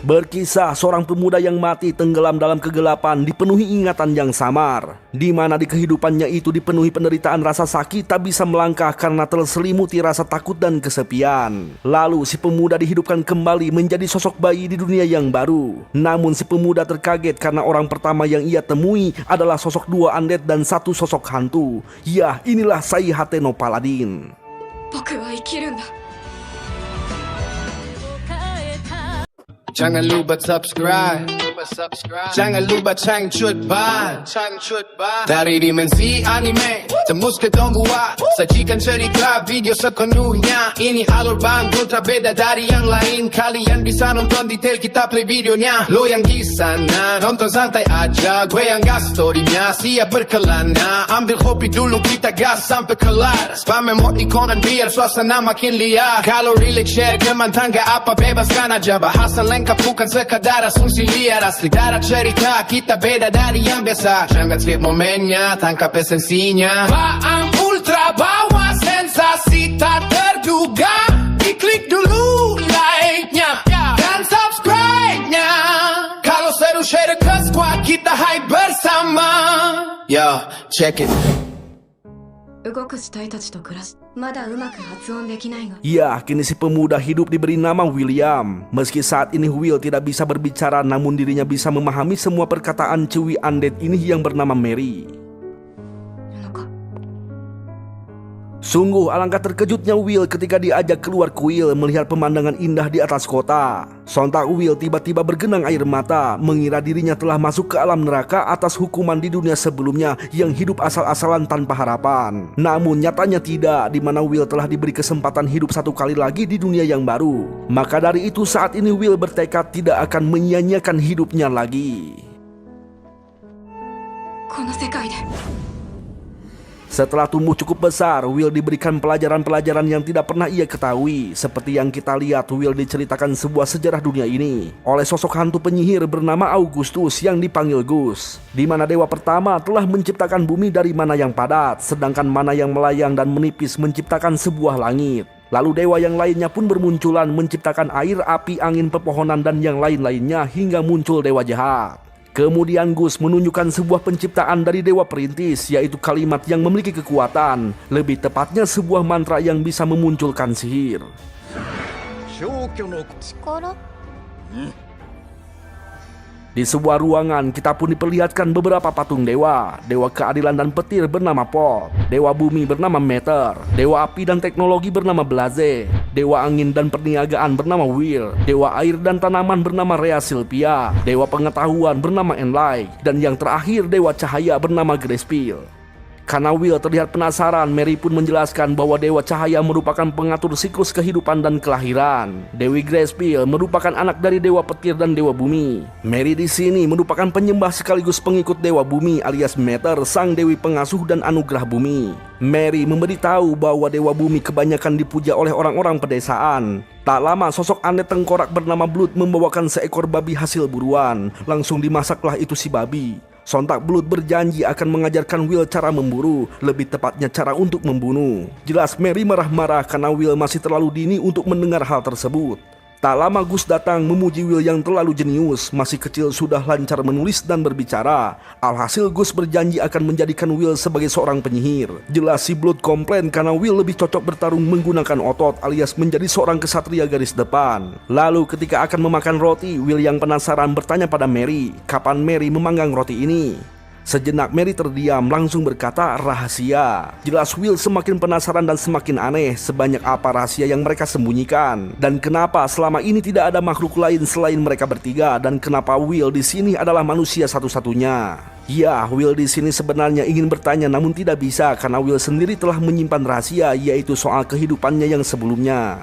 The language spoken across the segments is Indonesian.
Berkisah seorang pemuda yang mati tenggelam dalam kegelapan dipenuhi ingatan yang samar, di mana di kehidupannya itu dipenuhi penderitaan rasa sakit tak bisa melangkah karena terselimuti rasa takut dan kesepian. Lalu si pemuda dihidupkan kembali menjadi sosok bayi di dunia yang baru. Namun si pemuda terkaget karena orang pertama yang ia temui adalah sosok dua undead dan satu sosok hantu. Ya, inilah Saihate no Paladin. Jangan lupa subscribe. Jangan lupa changcut ban. Dari dimensi anime tembus ke gua sajikan cerita video sepenuhnya. Ini alur bang ultra beda dari yang lain. Kalian bisa nonton detail kita play videonya. Lo yang di sana nonton santai aja, gue yang gas storynya siap berkelana. Ambil kopi dulu kita gas sampai kelar. Spam emoticon biar suasana makin liar. Kalau relate share teman tangga apa bebaskan aja. Bahasan lengkap bukan sekadar asumsi liar. Asli darah cerita kita beda dari yang biasa. Jangan skip momennya, tangkap esensinya. Bang ultra bawa sensasi tak terduga. Diklik dulu like-nya dan subscribe-nya. Kalau seru share ke squad kita hype bersama. Yo, check it. Ya, kini si pemuda hidup diberi nama William. Meski saat ini Will tidak bisa berbicara, namun dirinya bisa memahami semua perkataan Ciwi Undead ini yang bernama Mary. Sungguh alangkah terkejutnya Will ketika diajak keluar kuil melihat pemandangan indah di atas kota. Sontak Will tiba-tiba bergenang air mata, mengira dirinya telah masuk ke alam neraka atas hukuman di dunia sebelumnya yang hidup asal-asalan tanpa harapan. Namun nyatanya tidak, di mana Will telah diberi kesempatan hidup satu kali lagi di dunia yang baru. Maka dari itu saat ini Will bertekad tidak akan menyia-nyiakan hidupnya lagi. Setelah tumbuh cukup besar, Will diberikan pelajaran-pelajaran yang tidak pernah ia ketahui. Seperti yang kita lihat, Will diceritakan sebuah sejarah dunia ini oleh sosok hantu penyihir bernama Augustus yang dipanggil Gus, di mana dewa pertama telah menciptakan bumi dari mana yang padat, sedangkan mana yang melayang dan menipis menciptakan sebuah langit. Lalu dewa yang lainnya pun bermunculan menciptakan air, api, angin, pepohonan, dan yang lain-lainnya hingga muncul dewa jahat. Kemudian Gus menunjukkan sebuah penciptaan dari dewa perintis, yaitu kalimat yang memiliki kekuatan, lebih tepatnya sebuah mantra yang bisa memunculkan sihir. Di sebuah ruangan kita pun diperlihatkan beberapa patung dewa. Dewa keadilan dan petir bernama Pot, dewa bumi bernama Meter, dewa api dan teknologi bernama Blaze, dewa angin dan perniagaan bernama Wir, dewa air dan tanaman bernama Rea Silpia, dewa pengetahuan bernama Enlai, dan yang terakhir dewa cahaya bernama Grespil. Karena Will terlihat penasaran, Mary pun menjelaskan bahwa dewa cahaya merupakan pengatur siklus kehidupan dan kelahiran. Dewi Grespil merupakan anak dari dewa petir dan dewa bumi. Mary di sini merupakan penyembah sekaligus pengikut dewa bumi alias Meter, sang dewi pengasuh dan anugerah bumi. Mary memberitahu bahwa dewa bumi kebanyakan dipuja oleh orang-orang pedesaan. Tak lama sosok aneh tengkorak bernama Blood membawakan seekor babi hasil buruan. Langsung dimasaklah itu si babi. Sontak Blood berjanji akan mengajarkan Will cara memburu, lebih tepatnya cara untuk membunuh. Jelas Mary marah-marah karena Will masih terlalu dini untuk mendengar hal tersebut. Tak lama Gus datang memuji Will yang terlalu jenius, masih kecil sudah lancar menulis dan berbicara. Alhasil Gus berjanji akan menjadikan Will sebagai seorang penyihir. Jelas si Blood komplain karena Will lebih cocok bertarung menggunakan otot alias menjadi seorang kesatria garis depan. Lalu ketika akan memakan roti, Will yang penasaran bertanya pada Mary, kapan Mary memanggang roti ini? Sejenak Mary terdiam langsung berkata rahasia. Jelas Will semakin penasaran dan semakin aneh sebanyak apa rahasia yang mereka sembunyikan dan kenapa selama ini tidak ada makhluk lain selain mereka bertiga dan kenapa Will di sini adalah manusia satu-satunya. Ya, Will di sini sebenarnya ingin bertanya namun tidak bisa karena Will sendiri telah menyimpan rahasia yaitu soal kehidupannya yang sebelumnya.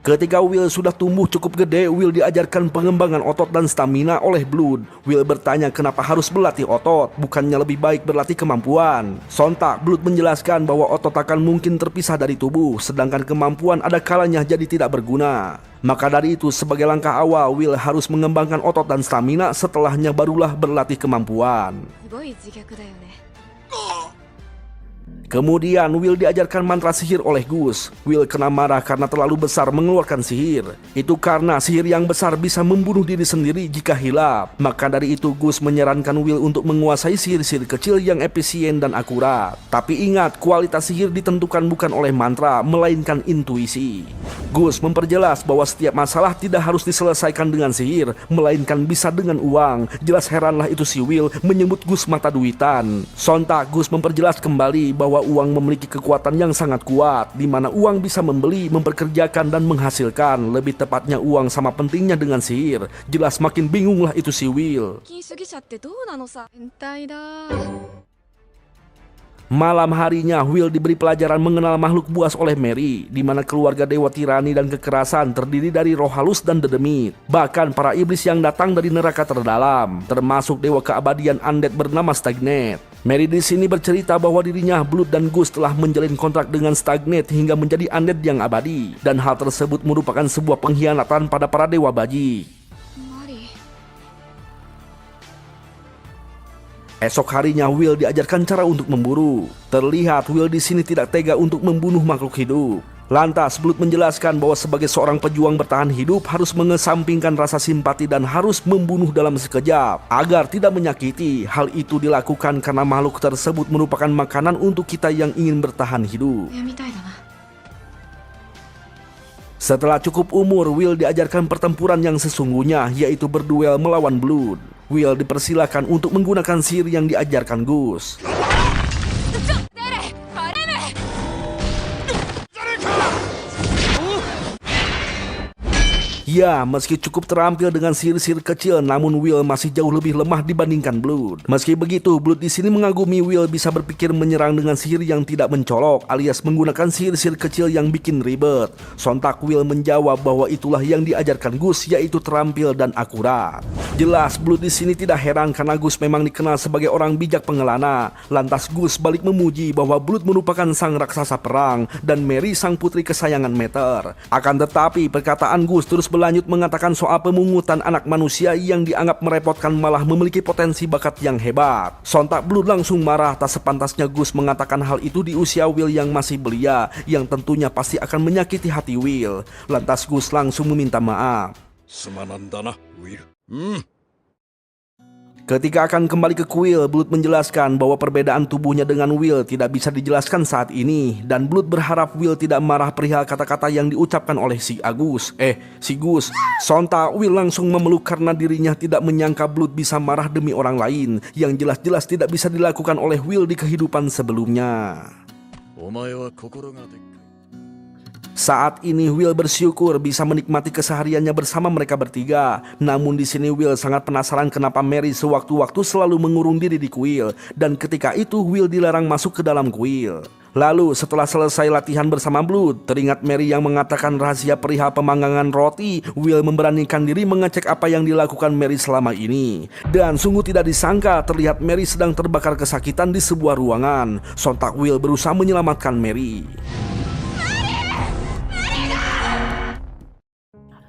Ketika Will sudah tumbuh cukup gede, Will diajarkan pengembangan otot dan stamina oleh Blood. Will bertanya kenapa harus berlatih otot, bukannya lebih baik berlatih kemampuan. Sontak Blood menjelaskan bahwa otot akan mungkin terpisah dari tubuh, sedangkan kemampuan ada kalanya jadi tidak berguna. Maka dari itu sebagai langkah awal Will harus mengembangkan otot dan stamina, setelahnya barulah berlatih kemampuan. Kemudian Will diajarkan mantra sihir oleh Gus. Will kena marah karena terlalu besar mengeluarkan sihir. Itu karena sihir yang besar bisa membunuh diri sendiri jika hilap. Maka dari itu Gus menyarankan Will untuk menguasai sihir-sihir kecil yang efisien dan akurat. Tapi ingat, kualitas sihir ditentukan bukan oleh mantra, melainkan intuisi. Gus memperjelas bahwa setiap masalah tidak harus diselesaikan dengan sihir, melainkan bisa dengan uang. Jelas heranlah itu si Will menyebut Gus mata duitan. Sontak Gus memperjelas kembali bahwa uang memiliki kekuatan yang sangat kuat, di mana uang bisa membeli, memperkerjakan, dan menghasilkan. Lebih tepatnya uang sama pentingnya dengan sihir. Jelas makin bingunglah itu si Will. Malam harinya Will diberi pelajaran mengenal makhluk buas oleh Mary, di mana keluarga dewa tirani dan kekerasan terdiri dari roh halus dan dedemit. Bahkan para iblis yang datang dari neraka terdalam, termasuk dewa keabadian undead bernama Stagnet. Mary di sini bercerita bahwa dirinya, Blood dan Gus telah menjalin kontrak dengan Stagnet hingga menjadi undead yang abadi, dan hal tersebut merupakan sebuah pengkhianatan pada para dewa baji. Esok harinya Will diajarkan cara untuk memburu. Terlihat Will di sini tidak tega untuk membunuh makhluk hidup. Lantas Blood menjelaskan bahwa sebagai seorang pejuang bertahan hidup harus mengesampingkan rasa simpati dan harus membunuh dalam sekejap agar tidak menyakiti. Hal itu dilakukan karena makhluk tersebut merupakan makanan untuk kita yang ingin bertahan hidup. Setelah cukup umur, Will diajarkan pertempuran yang sesungguhnya, yaitu berduel melawan Blood. Will dipersilakan untuk menggunakan sihir yang diajarkan Gus. Ya, meski cukup terampil dengan sihir-sihir kecil, namun Will masih jauh lebih lemah dibandingkan Blood. Meski begitu, Blood di sini mengagumi Will bisa berpikir menyerang dengan sihir yang tidak mencolok, alias menggunakan sihir-sihir kecil yang bikin ribet. Sontak Will menjawab bahwa itulah yang diajarkan Gus, yaitu terampil dan akurat. Jelas Blood di sini tidak heran karena Gus memang dikenal sebagai orang bijak pengelana. Lantas Gus balik memuji bahwa Blood merupakan sang raksasa perang dan Mary sang putri kesayangan Meter. Akan tetapi perkataan Gus terus lanjut mengatakan soal pemungutan anak manusia yang dianggap merepotkan malah memiliki potensi bakat yang hebat. Sontak Blood langsung marah, tak sepantasnya Gus mengatakan hal itu di usia Will yang masih belia, yang tentunya pasti akan menyakiti hati Will. Lantas Gus langsung meminta maaf. Ketika akan kembali ke Quill, Blood menjelaskan bahwa perbedaan tubuhnya dengan Will tidak bisa dijelaskan saat ini, dan Blood berharap Will tidak marah perihal kata-kata yang diucapkan oleh si Gus. Sontak Will langsung memeluk karena dirinya tidak menyangka Blood bisa marah demi orang lain yang jelas-jelas tidak bisa dilakukan oleh Will di kehidupan sebelumnya. Saat ini Will bersyukur bisa menikmati kesehariannya bersama mereka bertiga. Namun di sini Will sangat penasaran kenapa Mary sewaktu-waktu selalu mengurung diri di kuil, dan ketika itu Will dilarang masuk ke dalam kuil. Lalu setelah selesai latihan bersama Blood, teringat Mary yang mengatakan rahasia perihal pemanggangan roti. Will memberanikan diri mengecek apa yang dilakukan Mary selama ini. Dan sungguh tidak disangka terlihat Mary sedang terbakar kesakitan di sebuah ruangan. Sontak Will berusaha menyelamatkan Mary.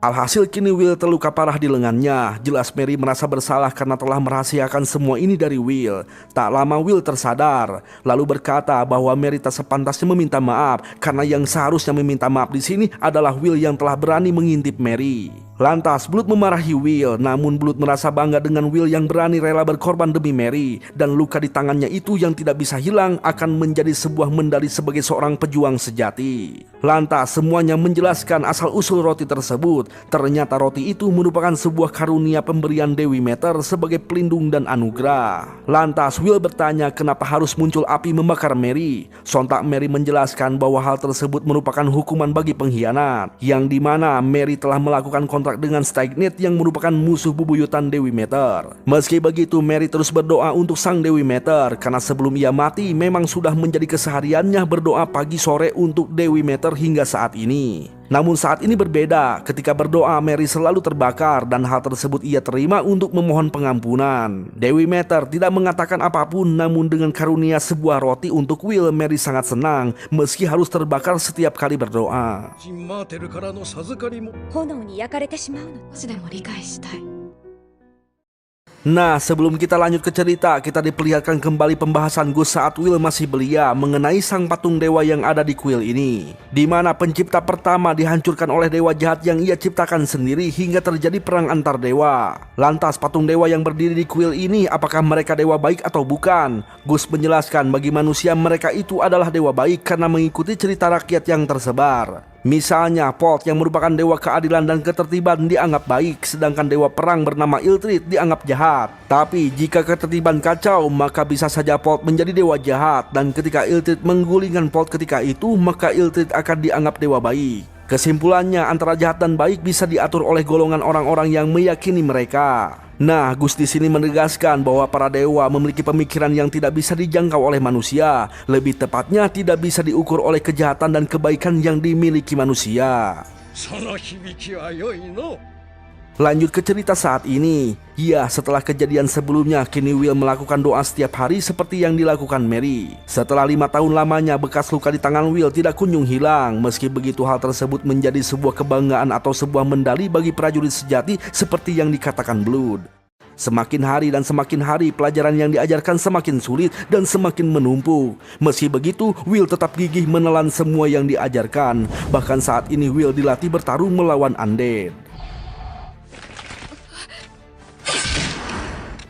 Alhasil kini Will terluka parah di lengannya. Jelas Mary merasa bersalah karena telah merahasiakan semua ini dari Will. Tak lama Will tersadar, lalu berkata bahwa Mary tak sepantasnya meminta maaf karena yang seharusnya meminta maaf di sini adalah Will yang telah berani mengintip Mary. Lantas Blood memarahi Will, namun Blood merasa bangga dengan Will yang berani rela berkorban demi Mary, dan luka di tangannya itu yang tidak bisa hilang akan menjadi sebuah medali sebagai seorang pejuang sejati. Lantas semuanya menjelaskan asal-usul roti tersebut. Ternyata roti itu merupakan sebuah karunia pemberian Dewi Meter sebagai pelindung dan anugerah. Lantas Will bertanya kenapa harus muncul api membakar Mary. Sontak Mary menjelaskan bahwa hal tersebut merupakan hukuman bagi pengkhianat, yang dimana Mary telah melakukan kontrak dengan Stagnet yang merupakan musuh bebuyutan Dewi Meter. Meski begitu Mary terus berdoa untuk sang Dewi Meter karena sebelum ia mati memang sudah menjadi kesehariannya berdoa pagi sore untuk Dewi Meter hingga saat ini. Namun saat ini berbeda, ketika berdoa Mary selalu terbakar dan hal tersebut ia terima untuk memohon pengampunan. Dewi Meter tidak mengatakan apapun, namun dengan karunia sebuah roti untuk Will, Mary sangat senang meski harus terbakar setiap kali berdoa. Nah, sebelum kita lanjut ke cerita, kita diperlihatkan kembali pembahasan Gus saat Will masih belia mengenai sang patung dewa yang ada di kuil ini, di mana pencipta pertama dihancurkan oleh dewa jahat yang ia ciptakan sendiri hingga terjadi perang antar dewa. Lantas patung dewa yang berdiri di kuil ini, apakah mereka dewa baik atau bukan? Gus menjelaskan bagi manusia mereka itu adalah dewa baik karena mengikuti cerita rakyat yang tersebar. Misalnya, Pot yang merupakan dewa keadilan dan ketertiban dianggap baik, sedangkan dewa perang bernama Iltrid dianggap jahat. Tapi jika ketertiban kacau, maka bisa saja Pot menjadi dewa jahat, dan ketika Iltrid menggulingkan Pot ketika itu, maka Iltrid akan dianggap dewa baik. Kesimpulannya, antara jahat dan baik bisa diatur oleh golongan orang-orang yang meyakini mereka. Nah, Gus di sini menegaskan bahwa para dewa memiliki pemikiran yang tidak bisa dijangkau oleh manusia. Lebih tepatnya, tidak bisa diukur oleh kejahatan dan kebaikan yang dimiliki manusia. Lanjut ke cerita saat ini. Ya, setelah kejadian sebelumnya, kini Will melakukan doa setiap hari seperti yang dilakukan Mary. Setelah 5 tahun lamanya, bekas luka di tangan Will tidak kunjung hilang. Meski begitu, hal tersebut menjadi sebuah kebanggaan atau sebuah medali bagi prajurit sejati seperti yang dikatakan Blood. Semakin hari dan semakin hari, pelajaran yang diajarkan semakin sulit dan semakin menumpuk. Meski begitu, Will tetap gigih menelan semua yang diajarkan. Bahkan saat ini Will dilatih bertarung melawan undead.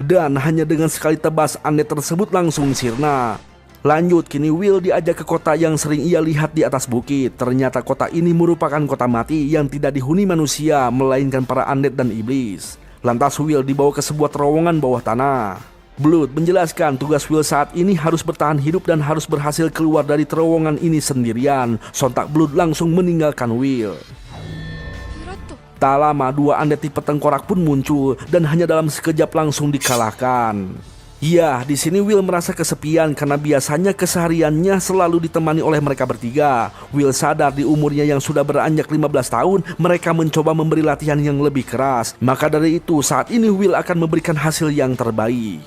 Dan hanya dengan sekali tebas, undead tersebut langsung sirna. Lanjut, kini Will diajak ke kota yang sering ia lihat di atas bukit. Ternyata kota ini merupakan kota mati yang tidak dihuni manusia, melainkan para undead dan iblis. Lantas Will dibawa ke sebuah terowongan bawah tanah. Blood menjelaskan tugas Will saat ini harus bertahan hidup dan harus berhasil keluar dari terowongan ini sendirian. Sontak Blood langsung meninggalkan Will. Tak lama, 2 undead tipe tengkorak pun muncul dan hanya dalam sekejap langsung dikalahkan. Ya, di sini Will merasa kesepian karena biasanya kesehariannya selalu ditemani oleh mereka bertiga. Will sadar di umurnya yang sudah beranjak 15 tahun, mereka mencoba memberi latihan yang lebih keras. Maka dari itu, saat ini Will akan memberikan hasil yang terbaik.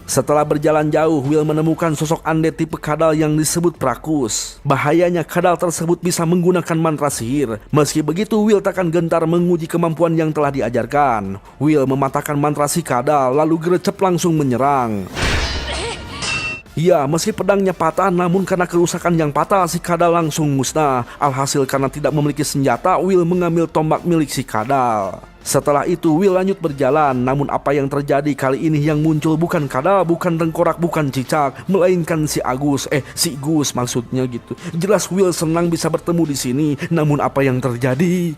Setelah berjalan jauh, Will menemukan sosok undead tipe kadal yang disebut Prakus. Bahayanya, kadal tersebut bisa menggunakan mantra sihir. Meski begitu, Will takkan gentar menguji kemampuan yang telah diajarkan. Will mematahkan mantra si kadal, lalu gercep langsung menyerang. Ya, meski pedangnya patah, namun karena kerusakan yang fatal, si kadal langsung musnah. Alhasil karena tidak memiliki senjata, Will mengambil tombak milik si kadal. Setelah itu Will lanjut berjalan, namun apa yang terjadi kali ini yang muncul bukan kadal, bukan tengkorak, bukan cicak, melainkan si Gus maksudnya gitu. Jelas Will senang bisa bertemu di sini, namun apa yang terjadi?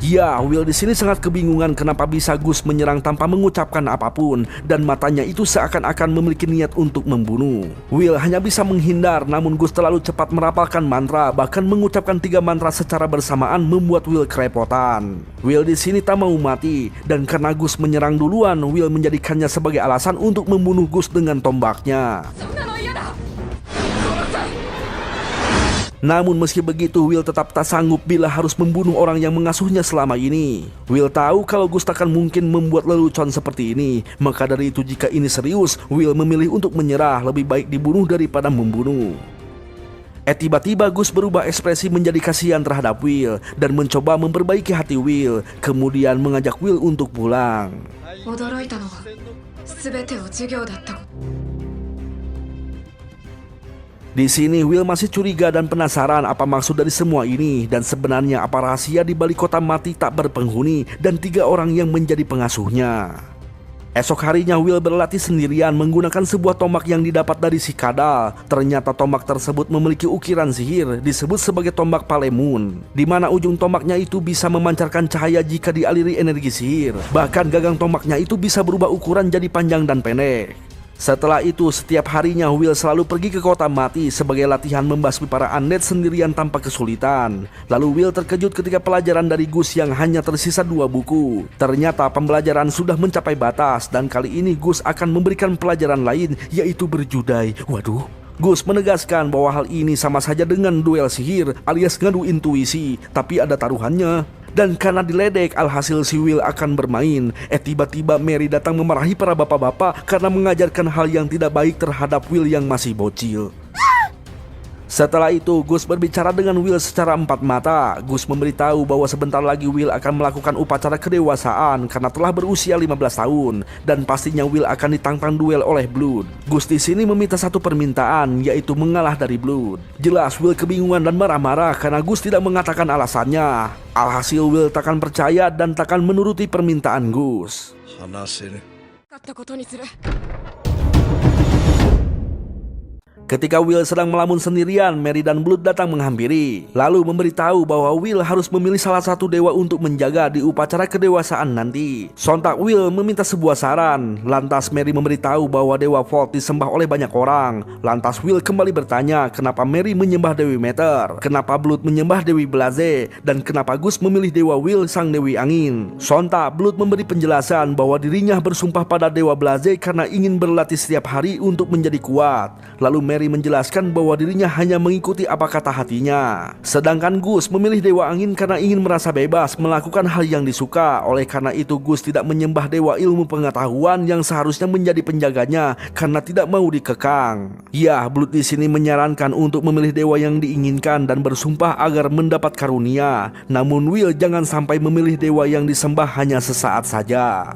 Ya, Will di sini sangat kebingungan kenapa bisa Gus menyerang tanpa mengucapkan apapun, dan matanya itu seakan-akan memiliki niat untuk membunuh. Will hanya bisa menghindar, namun Gus terlalu cepat merapalkan mantra, bahkan mengucapkan 3 mantra secara bersamaan membuat Will kerepotan. Will di sini tak mau mati, dan karena Gus menyerang duluan, Will menjadikannya sebagai alasan untuk membunuh Gus dengan tombaknya. Namun meski begitu, Will tetap tak sanggup bila harus membunuh orang yang mengasuhnya selama ini. Will tahu kalau Gus takkan mungkin membuat lelucon seperti ini. Maka dari itu, jika ini serius, Will memilih untuk menyerah. Lebih baik dibunuh daripada membunuh. Tiba-tiba Gus berubah ekspresi menjadi kasihan terhadap Will dan mencoba memperbaiki hati Will. Kemudian mengajak Will untuk pulang. Di sini Will masih curiga dan penasaran apa maksud dari semua ini, dan sebenarnya apa rahasia di balik kota mati tak berpenghuni dan 3 orang yang menjadi pengasuhnya. Esok harinya Will berlatih sendirian menggunakan sebuah tombak yang didapat dari si kadal. Ternyata tombak tersebut memiliki ukiran sihir disebut sebagai tombak Palemun, di mana ujung tombaknya itu bisa memancarkan cahaya jika dialiri energi sihir. Bahkan gagang tombaknya itu bisa berubah ukuran jadi panjang dan pendek. Setelah itu, setiap harinya Will selalu pergi ke kota mati sebagai latihan membasmi para undead sendirian tanpa kesulitan. Lalu Will terkejut ketika pelajaran dari Gus yang hanya tersisa 2 buku. Ternyata pembelajaran sudah mencapai batas, dan kali ini Gus akan memberikan pelajaran lain, yaitu berjudai. Waduh. Gus menegaskan bahwa hal ini sama saja dengan duel sihir alias ngadu intuisi, tapi ada taruhannya. Dan karena diledek, alhasil si Will akan bermain. Tiba-tiba Mary datang memarahi para bapak-bapak karena mengajarkan hal yang tidak baik terhadap Will yang masih bocil. Setelah itu, Gus berbicara dengan Will secara empat mata. Gus memberitahu bahwa sebentar lagi Will akan melakukan upacara kedewasaan karena telah berusia 15 tahun dan pastinya Will akan ditantang duel oleh Blood. Gus di sini meminta satu permintaan, yaitu mengalah dari Blood. Jelas Will kebingungan dan marah-marah karena Gus tidak mengatakan alasannya. Alhasil Will takkan percaya dan takkan menuruti permintaan Gus. Ketika Will sedang melamun sendirian, Mary dan Blood datang menghampiri, lalu memberitahu bahwa Will harus memilih salah satu dewa untuk menjaga di upacara kedewasaan nanti. Sontak Will meminta sebuah saran, lantas Mary memberitahu bahwa Dewa Volt disembah oleh banyak orang. Lantas Will kembali bertanya kenapa Mary menyembah Dewi Meter, kenapa Blood menyembah Dewi Blaze, dan kenapa Gus memilih Dewa Will sang Dewi Angin. Sontak Blood memberi penjelasan bahwa dirinya bersumpah pada Dewa Blaze karena ingin berlatih setiap hari untuk menjadi kuat. Lalu Mary menjelaskan bahwa dirinya hanya mengikuti apa kata hatinya. Sedangkan Gus memilih Dewa Angin karena ingin merasa bebas melakukan hal yang disuka. Oleh karena itu Gus tidak menyembah Dewa Ilmu Pengetahuan yang seharusnya menjadi penjaganya karena tidak mau dikekang. Ya, Blood di sini menyarankan untuk memilih dewa yang diinginkan dan bersumpah agar mendapat karunia. Namun Will jangan sampai memilih dewa yang disembah hanya sesaat saja.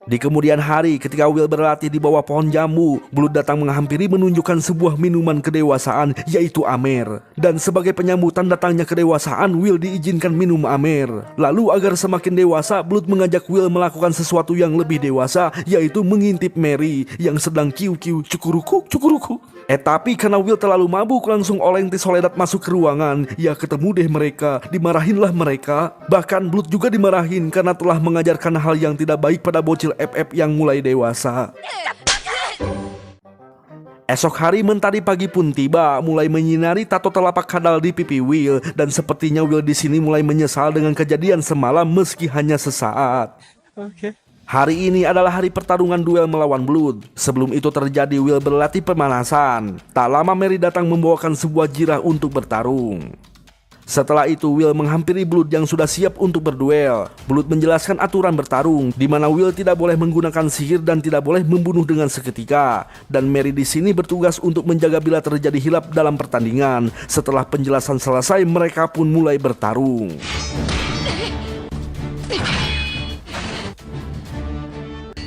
Di kemudian hari, ketika Will berlatih di bawah pohon jambu, Blood datang menghampiri menunjukkan sebuah minuman kedewasaan, yaitu Amer. Dan sebagai penyambutan datangnya kedewasaan, Will diizinkan minum Amer. Lalu agar semakin dewasa, Blood mengajak Will melakukan sesuatu yang lebih dewasa, yaitu mengintip Mary yang sedang kiu-kiu cukuruku. Tapi karena Will terlalu mabuk, langsung Oleng Soledad masuk ke ruangan. Ya ketemu deh mereka, dimarahinlah mereka. Bahkan Blood juga dimarahin karena telah mengajarkan hal yang tidak baik pada bocil FF yang mulai dewasa. Esok hari mentari pagi pun tiba, mulai menyinari tato telapak kadal di pipi Will, dan sepertinya Will di sini mulai menyesal dengan kejadian semalam meski hanya sesaat. Hari ini adalah hari pertarungan duel melawan Blood. Sebelum itu terjadi, Will berlatih pemanasan. Tak lama Mary datang membawakan sebuah jirah untuk bertarung. Setelah itu Will menghampiri Blood yang sudah siap untuk berduel. Blood menjelaskan aturan bertarung, di mana Will tidak boleh menggunakan sihir dan tidak boleh membunuh dengan seketika. Dan Mary di sini bertugas untuk menjaga bila terjadi hilap dalam pertandingan. Setelah penjelasan selesai, mereka pun mulai bertarung.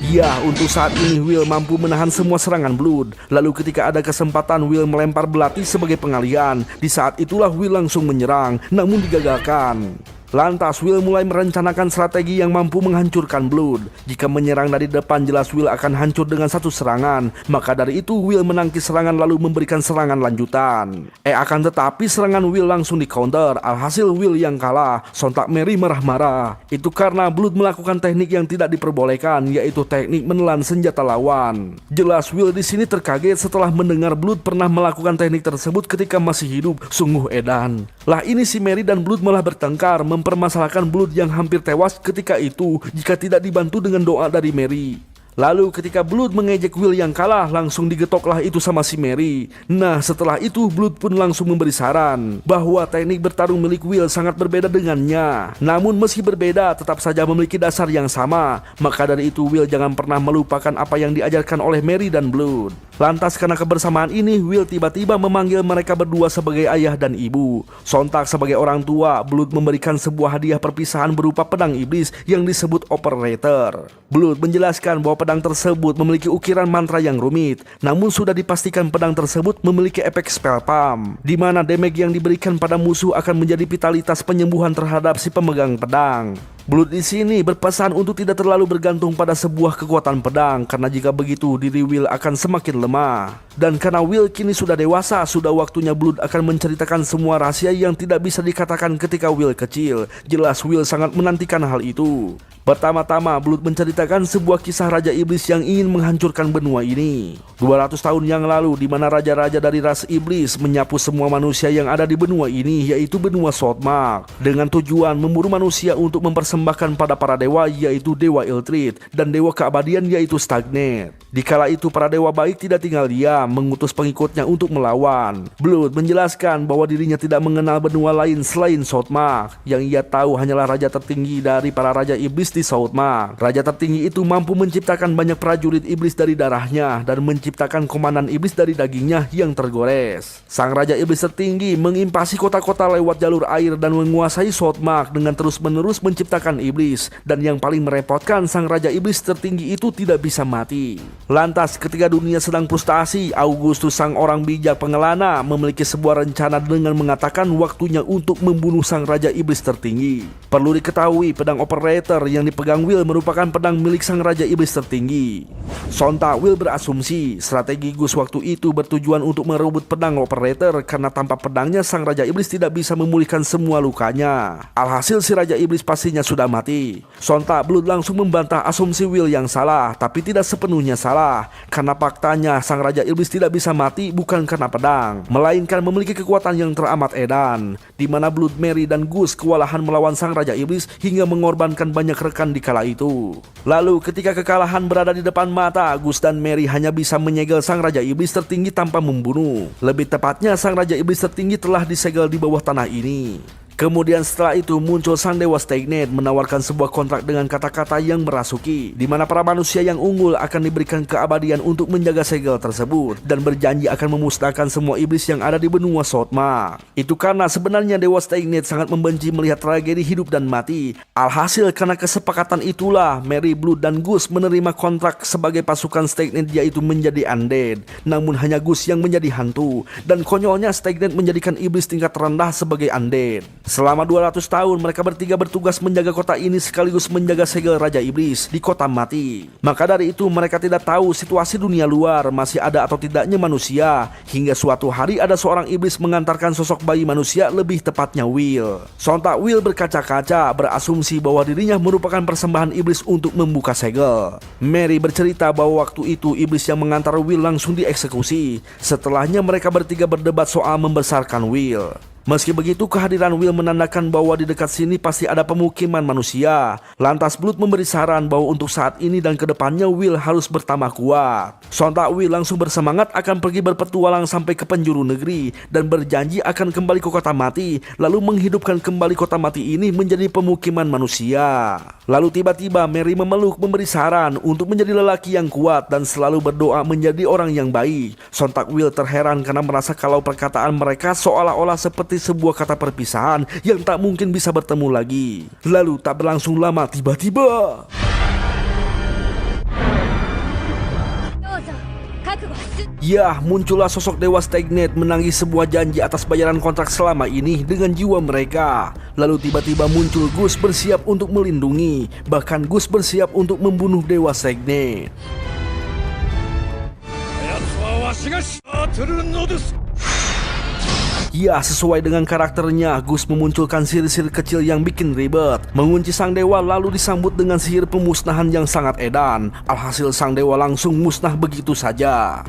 Ya, untuk saat ini Will mampu menahan semua serangan Blood. Lalu ketika ada kesempatan, Will melempar belati sebagai pengalian. Di saat itulah Will langsung menyerang, namun digagalkan. Lantas Will mulai merencanakan strategi yang mampu menghancurkan Blood. Jika menyerang dari depan, jelas Will akan hancur dengan satu serangan. Maka dari itu Will menangkis serangan lalu memberikan serangan lanjutan. Akan tetapi serangan Will langsung di counter. Alhasil Will yang kalah. Sontak Mary marah-marah. Itu karena Blood melakukan teknik yang tidak diperbolehkan, yaitu teknik menelan senjata lawan. Jelas Will di sini terkaget setelah mendengar Blood pernah melakukan teknik tersebut ketika masih hidup. Sungguh edan. Lah ini si Mary dan Blood malah bertengkar, mempermasalahkan Blood yang hampir tewas ketika itu jika tidak dibantu dengan doa dari Mary. Lalu ketika Blood mengejek Will yang kalah, langsung digetoklah itu sama si Mary. Nah setelah itu Blood pun langsung memberi saran bahwa teknik bertarung milik Will sangat berbeda dengannya. Namun meski berbeda, tetap saja memiliki dasar yang sama. Maka dari itu Will jangan pernah melupakan apa yang diajarkan oleh Mary dan Blood. Lantas karena kebersamaan ini, Will tiba-tiba memanggil mereka berdua sebagai ayah dan ibu. Sontak sebagai orang tua, Blood memberikan sebuah hadiah perpisahan berupa pedang iblis yang disebut Operator. Blood menjelaskan bahwa pedang tersebut memiliki ukiran mantra yang rumit, namun sudah dipastikan pedang tersebut memiliki efek spell pump, di mana damage yang diberikan pada musuh akan menjadi vitalitas penyembuhan terhadap si pemegang pedang. Blood di sini berpesan untuk tidak terlalu bergantung pada sebuah kekuatan pedang, karena jika begitu diri Will akan semakin lemah. Dan karena Will kini sudah dewasa, sudah waktunya Blood akan menceritakan semua rahasia yang tidak bisa dikatakan ketika Will kecil. Jelas Will sangat menantikan hal itu. Pertama-tama Blood menceritakan sebuah kisah Raja Iblis yang ingin menghancurkan benua ini 200 tahun yang lalu, di mana raja-raja dari ras iblis menyapu semua manusia yang ada di benua ini, yaitu benua Saltmark, dengan tujuan memburu manusia untuk mempersembahkan pada para dewa, yaitu Dewa Illithrid dan Dewa Keabadian, yaitu Stagnet. Dikala itu para dewa baik tidak tinggal diam, mengutus pengikutnya untuk melawan. Blood menjelaskan bahwa dirinya tidak mengenal benua lain selain Saltmark. Yang ia tahu hanyalah raja tertinggi dari para raja iblis di di Southmark. Raja tertinggi itu mampu menciptakan banyak prajurit iblis dari darahnya dan menciptakan komandan iblis dari dagingnya yang tergores. Sang Raja Iblis tertinggi mengimpasi kota-kota lewat jalur air dan menguasai Southmark dengan terus-menerus menciptakan iblis. Dan yang paling merepotkan, Sang Raja Iblis tertinggi itu tidak bisa mati. Lantas ketika dunia sedang frustasi, Augustus sang orang bijak pengelana memiliki sebuah rencana dengan mengatakan waktunya untuk membunuh Sang Raja Iblis tertinggi. Perlu diketahui, pedang operator yang dipegang Will merupakan pedang milik Sang Raja Iblis tertinggi. Sontak Will berasumsi strategi Gus waktu itu bertujuan untuk merebut pedang operator karena tanpa pedangnya Sang Raja Iblis tidak bisa memulihkan semua lukanya. Alhasil si Raja Iblis pastinya sudah mati. Sontak Blood langsung membantah asumsi Will yang salah, tapi tidak sepenuhnya salah. Karena faktanya Sang Raja Iblis tidak bisa mati bukan karena pedang, melainkan memiliki kekuatan yang teramat edan, di mana Blood, Mary, dan Gus kewalahan melawan Sang Raja Iblis hingga mengorbankan banyak rekan di kala itu. Lalu ketika kekalahan berada di depan mata, Gus dan Mary hanya bisa menyegel Sang Raja Iblis tertinggi tanpa membunuh. Lebih tepatnya, Sang Raja Iblis tertinggi telah disegel di bawah tanah ini. Kemudian setelah itu muncul sang dewa Stagnet menawarkan sebuah kontrak dengan kata-kata yang merasuki, di mana para manusia yang unggul akan diberikan keabadian untuk menjaga segel tersebut dan berjanji akan memusnahkan semua iblis yang ada di benua Southmark. Itu karena sebenarnya dewa Stagnet sangat membenci melihat tragedi hidup dan mati. Alhasil karena kesepakatan itulah Mary, Blood, dan Gus menerima kontrak sebagai pasukan Stagnet, yaitu menjadi undead. Namun hanya Gus yang menjadi hantu, dan konyolnya Stagnet menjadikan iblis tingkat rendah sebagai undead. Selama 200 tahun mereka bertiga bertugas menjaga kota ini sekaligus menjaga segel Raja Iblis di kota mati. Maka dari itu mereka tidak tahu situasi dunia luar masih ada atau tidaknya manusia. Hingga suatu hari ada seorang iblis mengantarkan sosok bayi manusia, lebih tepatnya Will. Sontak Will berkaca-kaca berasumsi bahwa dirinya merupakan persembahan iblis untuk membuka segel. Mary bercerita bahwa waktu itu iblis yang mengantar Will langsung dieksekusi. Setelahnya mereka bertiga berdebat soal membesarkan Will. Meski begitu, kehadiran Will menandakan bahwa di dekat sini pasti ada pemukiman manusia. Lantas Blood memberi saran bahwa untuk saat ini dan kedepannya Will harus bertambah kuat. Sontak Will langsung bersemangat akan pergi berpetualang sampai ke penjuru negeri dan berjanji akan kembali ke kota mati, lalu menghidupkan kembali kota mati ini menjadi pemukiman manusia. Lalu tiba-tiba Mary memeluk memberi saran untuk menjadi lelaki yang kuat dan selalu berdoa menjadi orang yang baik. Sontak Will terheran karena merasa kalau perkataan mereka seolah-olah seperti sebuah kata perpisahan yang tak mungkin bisa bertemu lagi. Lalu tak berlangsung lama, tiba-tiba ya, muncullah sosok dewa Stagnet menangis sebuah janji atas bayaran kontrak selama ini dengan jiwa mereka. Lalu tiba-tiba muncul Gus bersiap untuk melindungi. Bahkan Gus bersiap untuk membunuh dewa Stagnet. Ya, sesuai dengan karakternya, Gus memunculkan sihir-sihir kecil yang bikin ribet, mengunci sang dewa lalu disambut dengan sihir pemusnahan yang sangat edan. Alhasil sang dewa langsung musnah begitu saja.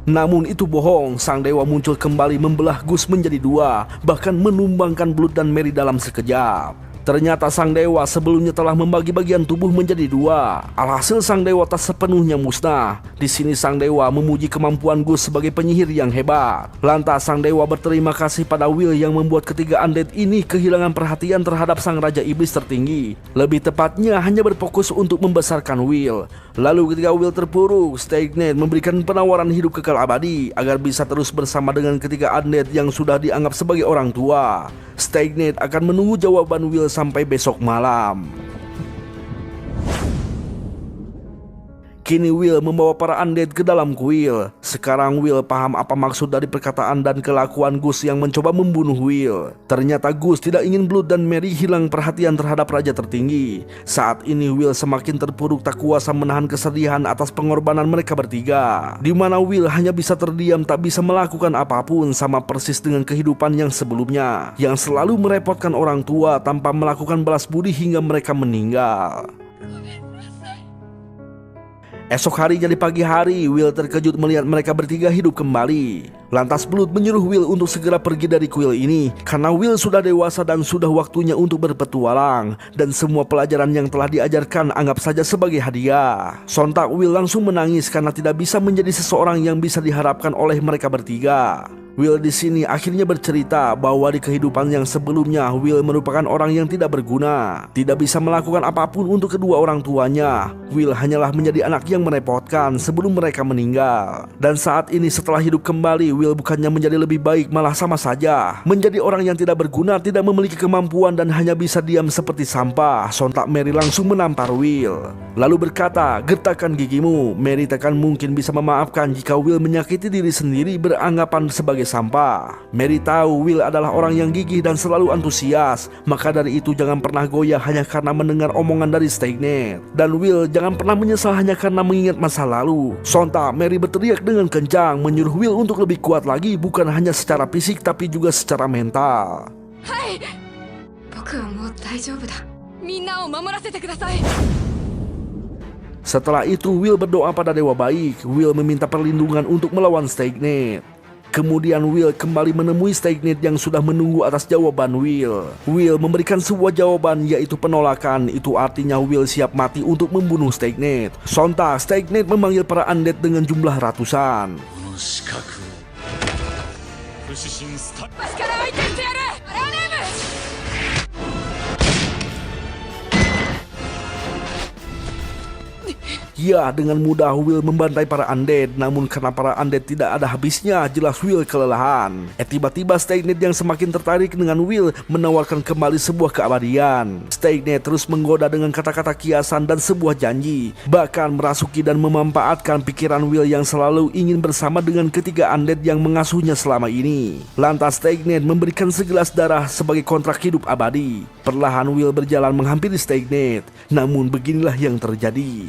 Namun itu bohong, sang dewa muncul kembali membelah Gus menjadi dua, bahkan menumbangkan Blood dan Mary dalam sekejap. Ternyata sang dewa sebelumnya telah membagi bagian tubuh menjadi dua. Alhasil sang dewa tak sepenuhnya musnah. Di sini sang dewa memuji kemampuan Gus sebagai penyihir yang hebat. Lantas sang dewa berterima kasih pada Will yang membuat ketiga undead ini kehilangan perhatian terhadap sang Raja Iblis tertinggi. Lebih tepatnya hanya berfokus untuk membesarkan Will. Lalu ketika Will terpuruk, Stagnet memberikan penawaran hidup kekal abadi agar bisa terus bersama dengan ketiga undead yang sudah dianggap sebagai orang tua. Stagnet akan menunggu jawaban Will sampai besok malam. Kini Will membawa para undead ke dalam kuil. Sekarang Will paham apa maksud dari perkataan dan kelakuan Gus yang mencoba membunuh Will. Ternyata Gus tidak ingin Blood dan Mary hilang perhatian terhadap raja tertinggi. Saat ini Will semakin terpuruk tak kuasa menahan kesedihan atas pengorbanan mereka bertiga. Di mana Will hanya bisa terdiam tak bisa melakukan apapun, sama persis dengan kehidupan yang sebelumnya, yang selalu merepotkan orang tua tanpa melakukan balas budi hingga mereka meninggal. Esok harinya di pagi hari, Will terkejut melihat mereka bertiga hidup kembali. Lantas Blood menyuruh Will untuk segera pergi dari kuil ini, karena Will sudah dewasa dan sudah waktunya untuk berpetualang. Dan semua pelajaran yang telah diajarkan anggap saja sebagai hadiah. Sontak Will langsung menangis karena tidak bisa menjadi seseorang yang bisa diharapkan oleh mereka bertiga. Will di sini akhirnya bercerita bahwa di kehidupan yang sebelumnya Will merupakan orang yang tidak berguna, tidak bisa melakukan apapun untuk kedua orang tuanya. Will hanyalah menjadi anak yang merepotkan sebelum mereka meninggal. Dan saat ini setelah hidup kembali, Will bukannya menjadi lebih baik, malah sama saja menjadi orang yang tidak berguna, tidak memiliki kemampuan dan hanya bisa diam seperti sampah. Sontak Mary langsung menampar Will, lalu berkata, "Gertakkan gigimu." Mary takkan mungkin bisa memaafkan jika Will menyakiti diri sendiri beranggapan sebagai sampah. Mary tahu Will adalah orang yang gigih dan selalu antusias, maka dari itu jangan pernah goyah hanya karena mendengar omongan dari Steignet. Dan Will jangan pernah menyesal hanya karena mengingat masa lalu. Sontak Mary berteriak dengan kencang, menyuruh Will untuk lebih kuat lagi, bukan hanya secara fisik tapi juga secara mental. Hai, boku wa mou daijoubu da. Minna o mamorasete kudasai. Setelah itu Will berdoa pada Dewa Baik. Will meminta perlindungan untuk melawan Steignet. Kemudian Will kembali menemui Steignet yang sudah menunggu atas jawaban Will. Will memberikan sebuah jawaban, yaitu penolakan. Itu artinya Will siap mati untuk membunuh Steignet. Sontak Steignet memanggil para undead dengan jumlah ratusan. Ya, dengan mudah Will membantai para undead. Namun karena para undead tidak ada habisnya, jelas Will kelelahan. Tiba-tiba Steignet yang semakin tertarik dengan Will menawarkan kembali sebuah keabadian. Steignet terus menggoda dengan kata-kata kiasan dan sebuah janji, bahkan merasuki dan memanfaatkan pikiran Will yang selalu ingin bersama dengan ketiga undead yang mengasuhnya selama ini. Lantas Steignet memberikan segelas darah sebagai kontrak hidup abadi. Perlahan Will berjalan menghampiri Steignet. Namun beginilah yang terjadi.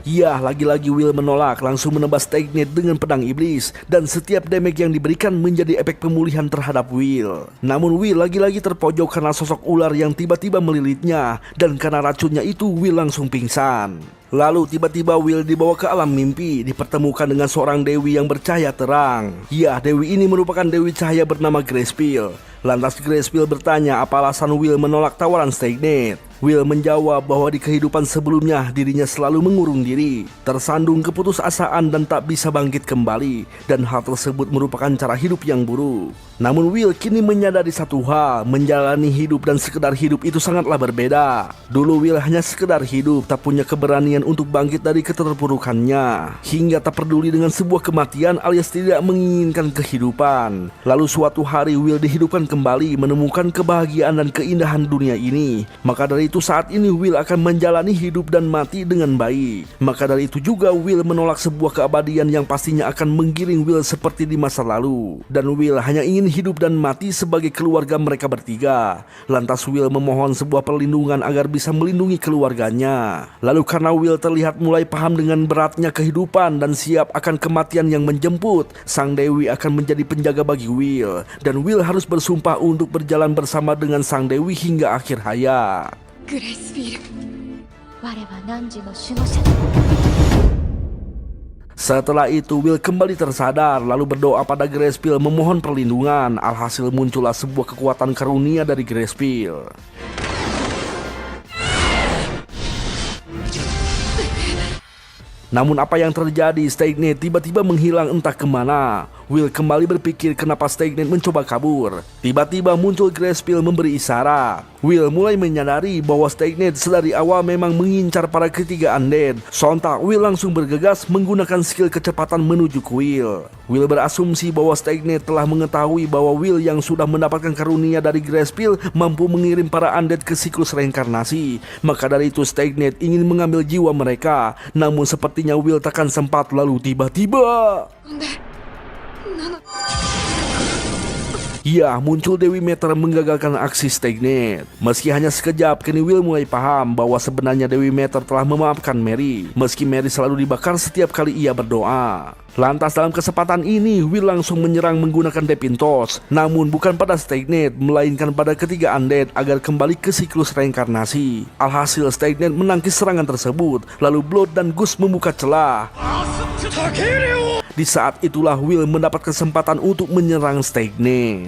Ya, lagi-lagi Will menolak, langsung menembas Steignet dengan pedang iblis, dan setiap damage yang diberikan menjadi efek pemulihan terhadap Will. Namun Will lagi-lagi terpojok karena sosok ular yang tiba-tiba melilitnya, dan karena racunnya itu Will langsung pingsan. Lalu tiba-tiba Will dibawa ke alam mimpi, dipertemukan dengan seorang dewi yang bercahaya terang. Ya, dewi ini merupakan dewi cahaya bernama Gracepil. Lantas Gracepil bertanya apa alasan Will menolak tawaran Steignet. Will menjawab bahwa di kehidupan sebelumnya dirinya selalu mengurung diri, tersandung keputusasaan dan tak bisa bangkit kembali, dan hal tersebut merupakan cara hidup yang buruk. Namun Will kini menyadari satu hal, menjalani hidup dan sekedar hidup itu sangatlah berbeda. Dulu Will hanya sekedar hidup, tak punya keberanian untuk bangkit dari keterpurukannya, hingga tak peduli dengan sebuah kematian alias tidak menginginkan kehidupan. Lalu suatu hari Will dihidupkan kembali, menemukan kebahagiaan dan keindahan dunia ini. Maka dari itu saat ini Will akan menjalani hidup dan mati dengan baik. Maka dari itu juga Will menolak sebuah keabadian yang pastinya akan menggiring Will seperti di masa lalu. Dan Will hanya ingin hidup dan mati sebagai keluarga mereka bertiga. Lantas Will memohon sebuah perlindungan agar bisa melindungi keluarganya. Lalu karena Will terlihat mulai paham dengan beratnya kehidupan dan siap akan kematian yang menjemput, Sang Dewi akan menjadi penjaga bagi Will. Dan Will harus bersumpah untuk berjalan bersama dengan Sang Dewi hingga akhir hayat. Gracepil. Setelah itu Will kembali tersadar, lalu berdoa pada Gracepil memohon perlindungan. Alhasil muncullah sebuah kekuatan karunia dari Gracepil. Namun apa yang terjadi? Steignet tiba-tiba menghilang entah kemana. Will kembali berpikir kenapa Steignet mencoba kabur. Tiba-tiba muncul Gracepil memberi isyarat. Will mulai menyadari bahwa Steignet sedari awal memang mengincar para ketiga undead. Sontak Will langsung bergegas menggunakan skill kecepatan menuju ke Will. Will berasumsi bahwa Steignet telah mengetahui bahwa Will yang sudah mendapatkan karunia dari Gracepil mampu mengirim para undead ke siklus reinkarnasi. Maka dari itu Steignet ingin mengambil jiwa mereka. Namun sepertinya Will takkan sempat. Lalu tiba-tiba ya, muncul Dewi Meter menggagalkan aksi Steignet. Meski hanya sekejap, kini Will mulai paham bahwa sebenarnya Dewi Meter telah memaafkan Mary. Meski Mary selalu dibakar setiap kali ia berdoa. Lantas dalam kesempatan ini Will langsung menyerang menggunakan Depintos. Namun bukan pada Steignet, melainkan pada ketiga undead agar kembali ke siklus reinkarnasi. Alhasil Steignet menangkis serangan tersebut. Lalu Blood dan Gus membuka celah. Di saat itulah Will mendapat kesempatan untuk menyerang Steignet.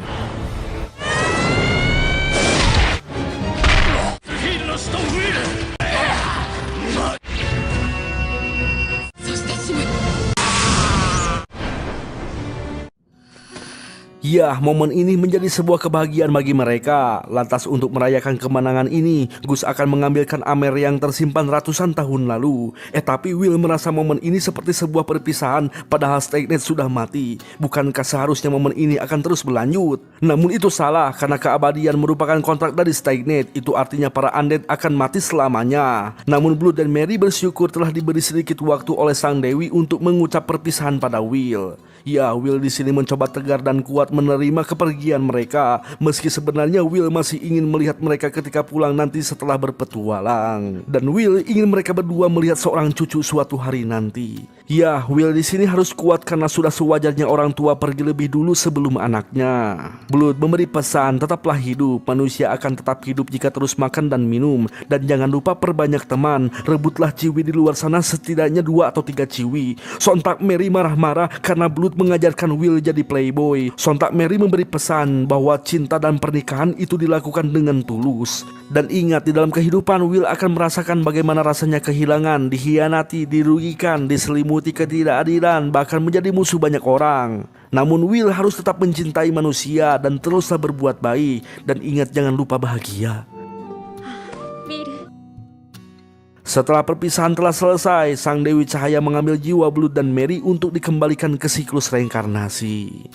Ya, momen ini menjadi sebuah kebahagiaan bagi mereka. Lantas untuk merayakan kemenangan ini, Gus akan mengambilkan Amer yang tersimpan ratusan tahun lalu. Tapi Will merasa momen ini seperti sebuah perpisahan, padahal Stagnet sudah mati. Bukankah seharusnya momen ini akan terus berlanjut? Namun itu salah, karena keabadian merupakan kontrak dari Stagnet. Itu artinya para undead akan mati selamanya. Namun Blood dan Mary bersyukur telah diberi sedikit waktu oleh Sang Dewi untuk mengucap perpisahan pada Will. Ya, Will di sini mencoba tegar dan kuat menerima kepergian mereka, meski sebenarnya Will masih ingin melihat mereka ketika pulang nanti setelah berpetualang. Dan Will ingin mereka berdua melihat seorang cucu suatu hari nanti. Ya, Will di sini harus kuat karena sudah sewajarnya orang tua pergi lebih dulu sebelum anaknya. Blood memberi pesan, tetaplah hidup. Manusia akan tetap hidup jika terus makan dan minum. Dan jangan lupa perbanyak teman. Rebutlah ciwi di luar sana, setidaknya 2 atau 3 ciwi. Sontak Mary marah-marah karena Blood mengajarkan Will jadi playboy. Sontak Mary memberi pesan bahwa cinta dan pernikahan itu dilakukan dengan tulus. Dan ingat, di dalam kehidupan Will akan merasakan bagaimana rasanya kehilangan, dikhianati, dirugikan, diselimuti ketidakadilan, bahkan menjadi musuh banyak orang. Namun Will harus tetap mencintai manusia dan teruslah berbuat baik. Dan ingat, jangan lupa bahagia. Setelah perpisahan telah selesai, Sang Dewi Cahaya mengambil jiwa Blood dan Mary untuk dikembalikan ke siklus reinkarnasi.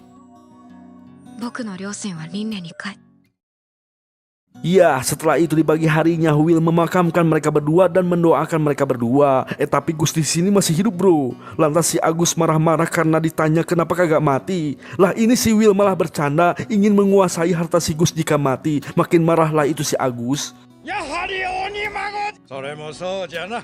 Ya, setelah itu di pagi harinya Will memakamkan mereka berdua dan mendoakan mereka berdua. Tapi Gus di sini masih hidup, bro. Lantas si Agus marah-marah karena ditanya kenapa kagak mati. Lah ini si Will malah bercanda ingin menguasai harta si Gus jika mati. Makin marahlah itu si Agus.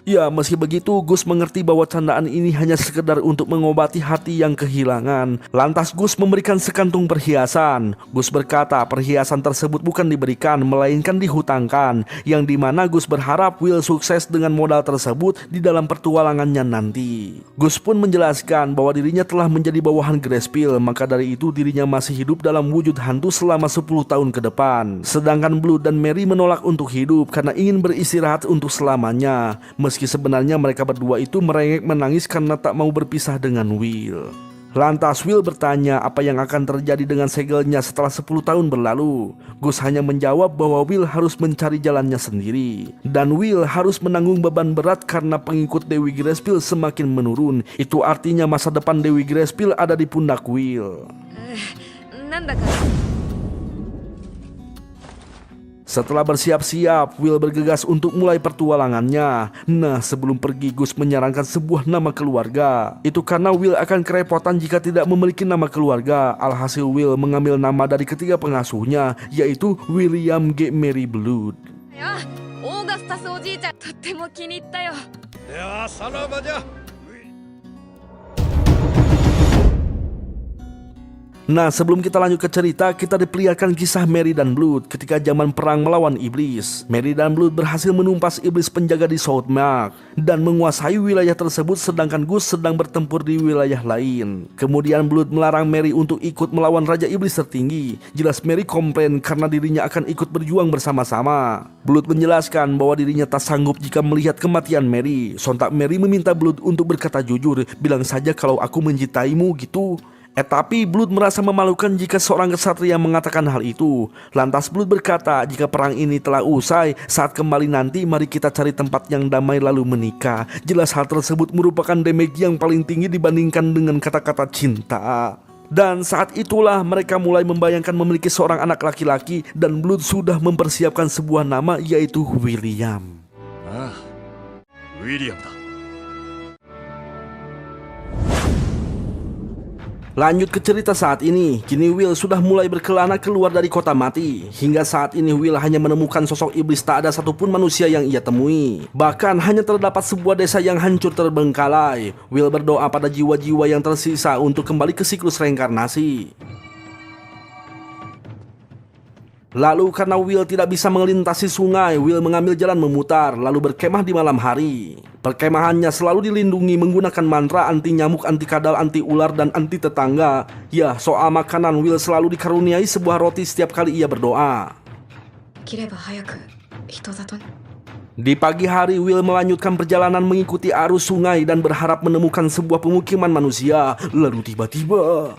Ya, meski begitu Gus mengerti bahwa candaan ini hanya sekedar untuk mengobati hati yang kehilangan. Lantas Gus memberikan sekantung perhiasan. Gus berkata perhiasan tersebut bukan diberikan, melainkan dihutangkan, yang dimana Gus berharap Will sukses dengan modal tersebut di dalam pertualangannya nanti. Gus pun menjelaskan bahwa dirinya telah menjadi bawahan Grayskull, maka dari itu dirinya masih hidup dalam wujud hantu selama 10 tahun ke depan. Sedangkan Blood dan Mary menolak untuk hidup karena ingin beristirahat untuk selamanya. Meski sebenarnya mereka berdua itu merengek menangis karena tak mau berpisah dengan Will. Lantas Will bertanya apa yang akan terjadi dengan segelnya setelah 10 tahun berlalu. Gus hanya menjawab bahwa Will harus mencari jalannya sendiri. Dan Will harus menanggung beban berat karena pengikut Dewi Grayskull semakin menurun. Itu artinya masa depan Dewi Grayskull ada di pundak Will. Setelah bersiap-siap, Will bergegas untuk mulai pertualangannya. Nah, sebelum pergi Gus menyarankan sebuah nama keluarga. Itu karena Will akan kerepotan jika tidak memiliki nama keluarga. Alhasil Will mengambil nama dari ketiga pengasuhnya, yaitu William G. Mary Blood. Nah, sebelum kita lanjut ke cerita, kita diperlihatkan kisah Mary dan Blood ketika zaman perang melawan iblis. Mary dan Blood berhasil menumpas iblis penjaga di Southmark dan menguasai wilayah tersebut, sedangkan Gus sedang bertempur di wilayah lain. Kemudian Blood melarang Mary untuk ikut melawan Raja Iblis tertinggi. Jelas Mary komplain karena dirinya akan ikut berjuang bersama-sama. Blood menjelaskan bahwa dirinya tak sanggup jika melihat kematian Mary. Sontak Mary meminta Blood untuk berkata jujur, bilang saja kalau aku mencintaimu gitu. Tapi Blood merasa memalukan jika seorang kesatria mengatakan hal itu. Lantas Blood berkata, jika perang ini telah usai, saat kembali nanti mari kita cari tempat yang damai lalu menikah. Jelas hal tersebut merupakan damage yang paling tinggi dibandingkan dengan kata-kata cinta. Dan saat itulah mereka mulai membayangkan memiliki seorang anak laki-laki, dan Blood sudah mempersiapkan sebuah nama, yaitu William. William dah. Lanjut ke cerita saat ini. Kini Will sudah mulai berkelana keluar dari kota mati. Hingga saat ini Will hanya menemukan sosok iblis, tak ada satupun manusia yang ia temui. Bahkan hanya terdapat sebuah desa yang hancur terbengkalai. Will berdoa pada jiwa-jiwa yang tersisa untuk kembali ke siklus reinkarnasi. Lalu karena Will tidak bisa melintasi sungai, Will mengambil jalan memutar lalu berkemah di malam hari. Perkemahannya selalu dilindungi menggunakan mantra anti nyamuk, anti kadal, anti ular, dan anti tetangga. Ya, soal makanan Will selalu dikaruniai sebuah roti setiap kali ia berdoa. Di pagi hari Will melanjutkan perjalanan mengikuti arus sungai dan berharap menemukan sebuah pemukiman manusia. Lalu tiba-tiba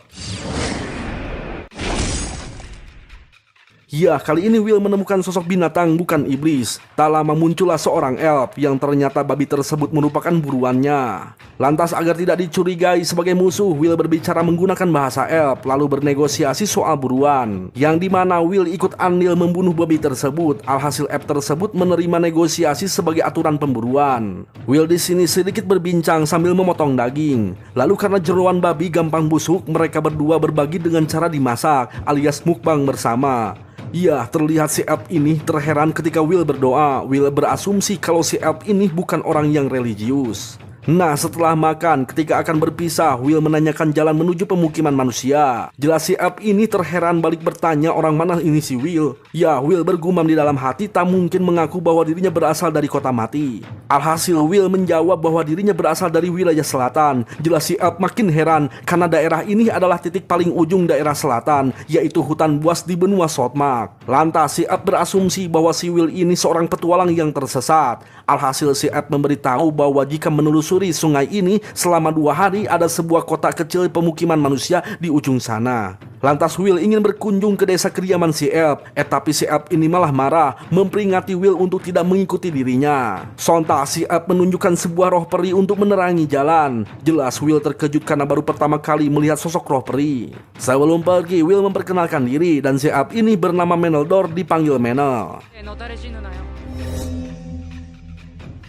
Ya, kali ini Will menemukan sosok binatang bukan iblis. Tak lama muncullah seorang elf yang ternyata babi tersebut merupakan buruannya. Lantas agar tidak dicurigai sebagai musuh, Will berbicara menggunakan bahasa elf lalu bernegosiasi soal buruan. Yang dimana Will ikut andil membunuh babi tersebut. Alhasil elf tersebut menerima negosiasi sebagai aturan pemburuan. Will di sini sedikit berbincang sambil memotong daging. Lalu karena jeroan babi gampang busuk, mereka berdua berbagi dengan cara dimasak alias mukbang bersama. Ya, terlihat si elf ini terheran ketika Will berdoa. Will berasumsi kalau si elf ini bukan orang yang religius. Nah, setelah makan, ketika akan berpisah, Will menanyakan jalan menuju pemukiman manusia. Jelas si elf ini terheran balik bertanya orang mana ini si Will. Ya, Will bergumam di dalam hati tak mungkin mengaku bahwa dirinya berasal dari kota mati. Alhasil Will menjawab bahwa dirinya berasal dari wilayah selatan. Jelas si elf makin heran karena daerah ini adalah titik paling ujung daerah selatan, yaitu hutan buas di benua Southmark. Lantas si elf berasumsi bahwa si Will ini seorang petualang yang tersesat. Alhasil si elf memberitahu bahwa jika menelusuri sungai ini selama 2 hari ada sebuah kota kecil pemukiman manusia di ujung sana. Lantas Will ingin berkunjung ke desa kediaman si elf, tapi si elf ini malah marah, memperingati Will untuk tidak mengikuti dirinya. Sontak si elf menunjukkan sebuah roh peri untuk menerangi jalan. Jelas Will terkejut karena baru pertama kali melihat sosok roh peri. Sebelum pergi, Will memperkenalkan diri dan si elf ini bernama Meneldor, dipanggil Menel.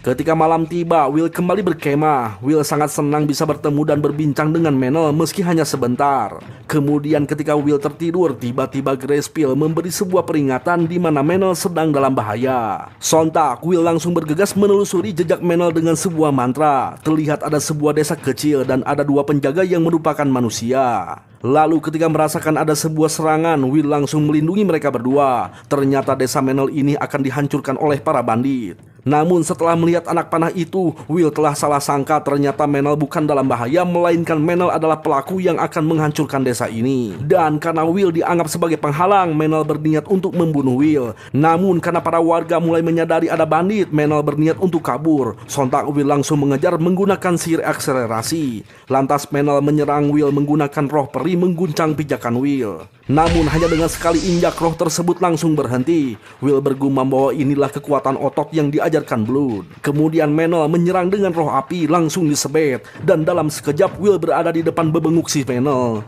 Ketika malam tiba, Will kembali berkemah. Will sangat senang bisa bertemu dan berbincang dengan Menel meski hanya sebentar. Kemudian ketika Will tertidur, tiba-tiba Gracefield memberi sebuah peringatan di mana Menel sedang dalam bahaya. Sontak, Will langsung bergegas menelusuri jejak Menel dengan sebuah mantra. Terlihat ada sebuah desa kecil dan ada 2 penjaga yang merupakan manusia. Lalu ketika merasakan ada sebuah serangan, Will langsung melindungi mereka berdua. Ternyata desa Menel ini akan dihancurkan oleh para bandit. Namun setelah melihat anak panah itu, Will telah salah sangka ternyata Menel bukan dalam bahaya, melainkan Menel adalah pelaku yang akan menghancurkan desa ini. Dan karena Will dianggap sebagai penghalang, Menel berniat untuk membunuh Will. Namun karena para warga mulai menyadari ada bandit, Menel berniat untuk kabur. Sontak Will langsung mengejar menggunakan sihir akselerasi. Lantas Menel menyerang Will menggunakan roh peri mengguncang pijakan Will. Namun hanya dengan sekali injak, roh tersebut langsung berhenti. Will bergumam bahwa inilah kekuatan otot yang diajarkan Blood. Kemudian Menel menyerang dengan roh api langsung disebet. Dan dalam sekejap Will berada di depan bebenguk si Menel.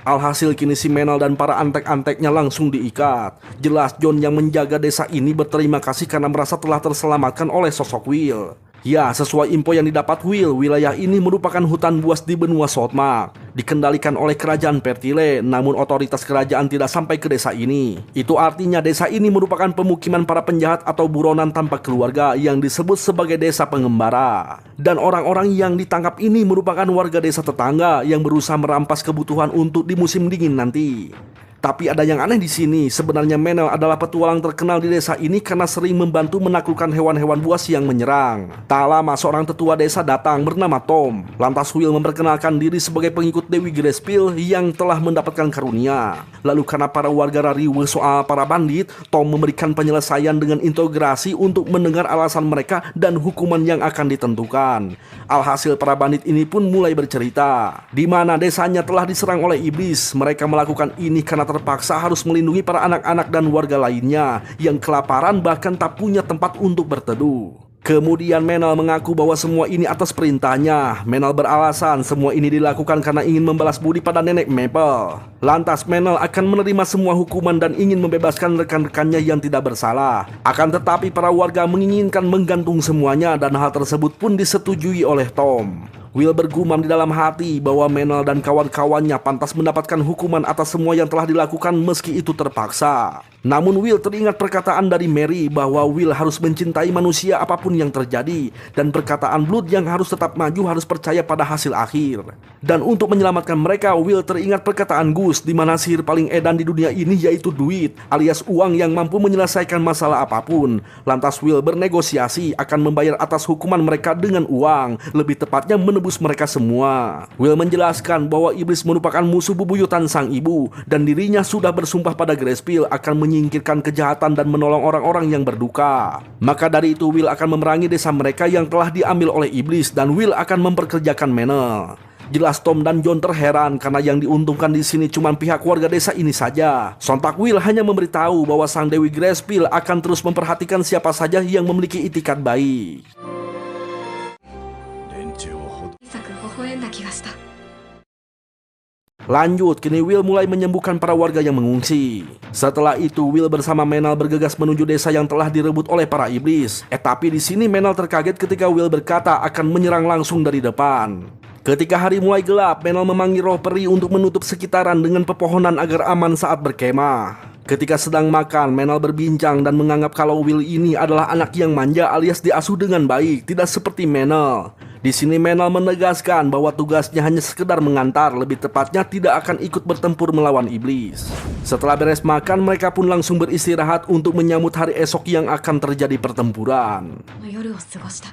Alhasil kini si Menel dan para antek-anteknya langsung diikat. Jelas John yang menjaga desa ini berterima kasih karena merasa telah terselamatkan oleh sosok Will. Ya, sesuai info yang didapat Will, wilayah ini merupakan hutan buas di benua Southmark, dikendalikan oleh kerajaan Pertile, namun otoritas kerajaan tidak sampai ke desa ini. Itu artinya desa ini merupakan pemukiman para penjahat atau buronan tanpa keluarga yang disebut sebagai desa pengembara. Dan orang-orang yang ditangkap ini merupakan warga desa tetangga yang berusaha merampas kebutuhan untuk di musim dingin nanti. Tapi ada yang aneh di sini. Sebenarnya Menel adalah petualang terkenal di desa ini karena sering membantu menaklukkan hewan-hewan buas yang menyerang. Tak lama seorang tetua desa datang bernama Tom. Lantas Will memperkenalkan diri sebagai pengikut Dewi Gracefield yang telah mendapatkan karunia. Lalu karena para warga riuh soal para bandit, Tom memberikan penyelesaian dengan integrasi untuk mendengar alasan mereka dan hukuman yang akan ditentukan. Alhasil para bandit ini pun mulai bercerita di mana desanya telah diserang oleh iblis. Mereka melakukan ini karena terpaksa harus melindungi para anak-anak dan warga lainnya yang kelaparan bahkan tak punya tempat untuk berteduh. Kemudian Menel mengaku bahwa semua ini atas perintahnya. Menel beralasan semua ini dilakukan karena ingin membalas budi pada nenek Maple. Lantas Menel akan menerima semua hukuman dan ingin membebaskan rekan-rekannya yang tidak bersalah. Akan tetapi para warga menginginkan menggantung semuanya dan hal tersebut pun disetujui oleh Tom. Will bergumam di dalam hati bahwa Menel dan kawan-kawannya pantas mendapatkan hukuman atas semua yang telah dilakukan meski itu terpaksa. Namun Will teringat perkataan dari Mary bahwa Will harus mencintai manusia apapun yang terjadi, dan perkataan Blood yang harus tetap maju harus percaya pada hasil akhir. Dan untuk menyelamatkan mereka, Will teringat perkataan Gus di mana sihir paling edan di dunia ini yaitu duit alias uang yang mampu menyelesaikan masalah apapun. Lantas Will bernegosiasi akan membayar atas hukuman mereka dengan uang, lebih tepatnya menebus mereka semua. Will menjelaskan bahwa iblis merupakan musuh bebuyutan sang ibu dan dirinya sudah bersumpah pada Gracefield akan menyingkirkan kejahatan dan menolong orang-orang yang berduka. Maka dari itu Will akan memerangi desa mereka yang telah diambil oleh iblis dan Will akan memperkerjakan Menel. Jelas Tom dan John terheran karena yang diuntungkan di sini cuma pihak warga desa ini saja. Sontak Will hanya memberitahu bahwa sang Dewi Gracepil akan terus memperhatikan siapa saja yang memiliki itikat baik. 小さく微笑んだ気がした。 Lanjut, kini Will mulai menyembuhkan para warga yang mengungsi. Setelah itu, Will bersama Menel bergegas menuju desa yang telah direbut oleh para iblis. Tapi di sini Menel terkaget ketika Will berkata akan menyerang langsung dari depan. Ketika hari mulai gelap, Menel memanggil roh peri untuk menutup sekitaran dengan pepohonan agar aman saat berkemah. Ketika sedang makan, Menel berbincang dan menganggap kalau Will ini adalah anak yang manja alias diasuh dengan baik, tidak seperti Menel. Di sini Menel menegaskan bahwa tugasnya hanya sekedar mengantar, lebih tepatnya tidak akan ikut bertempur melawan iblis. Setelah beres makan, mereka pun langsung beristirahat untuk menyambut hari esok yang akan terjadi pertempuran. 夜を過ごした。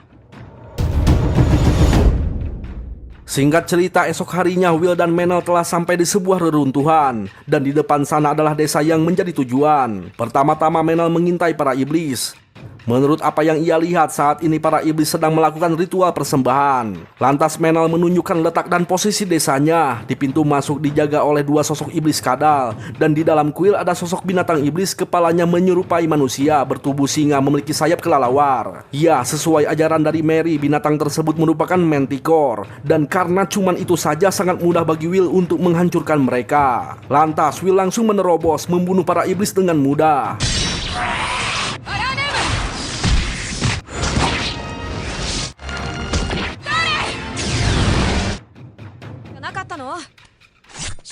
Singkat cerita, esok harinya Will dan Menel telah sampai di sebuah reruntuhan. Dan di depan sana adalah desa yang menjadi tujuan. Pertama-tama Menel mengintai para iblis. Menurut apa yang ia lihat, saat ini para iblis sedang melakukan ritual persembahan. Lantas Menel menunjukkan letak dan posisi desanya. Di pintu masuk dijaga oleh dua sosok iblis kadal. Dan di dalam kuil ada sosok binatang iblis, kepalanya menyerupai manusia, bertubuh singa, memiliki sayap kelelawar. Ya, sesuai ajaran dari Mary, binatang tersebut merupakan Manticore. Dan karena cuman itu saja, sangat mudah bagi Will untuk menghancurkan mereka. Lantas Will langsung menerobos, membunuh para iblis dengan mudah. なかったの？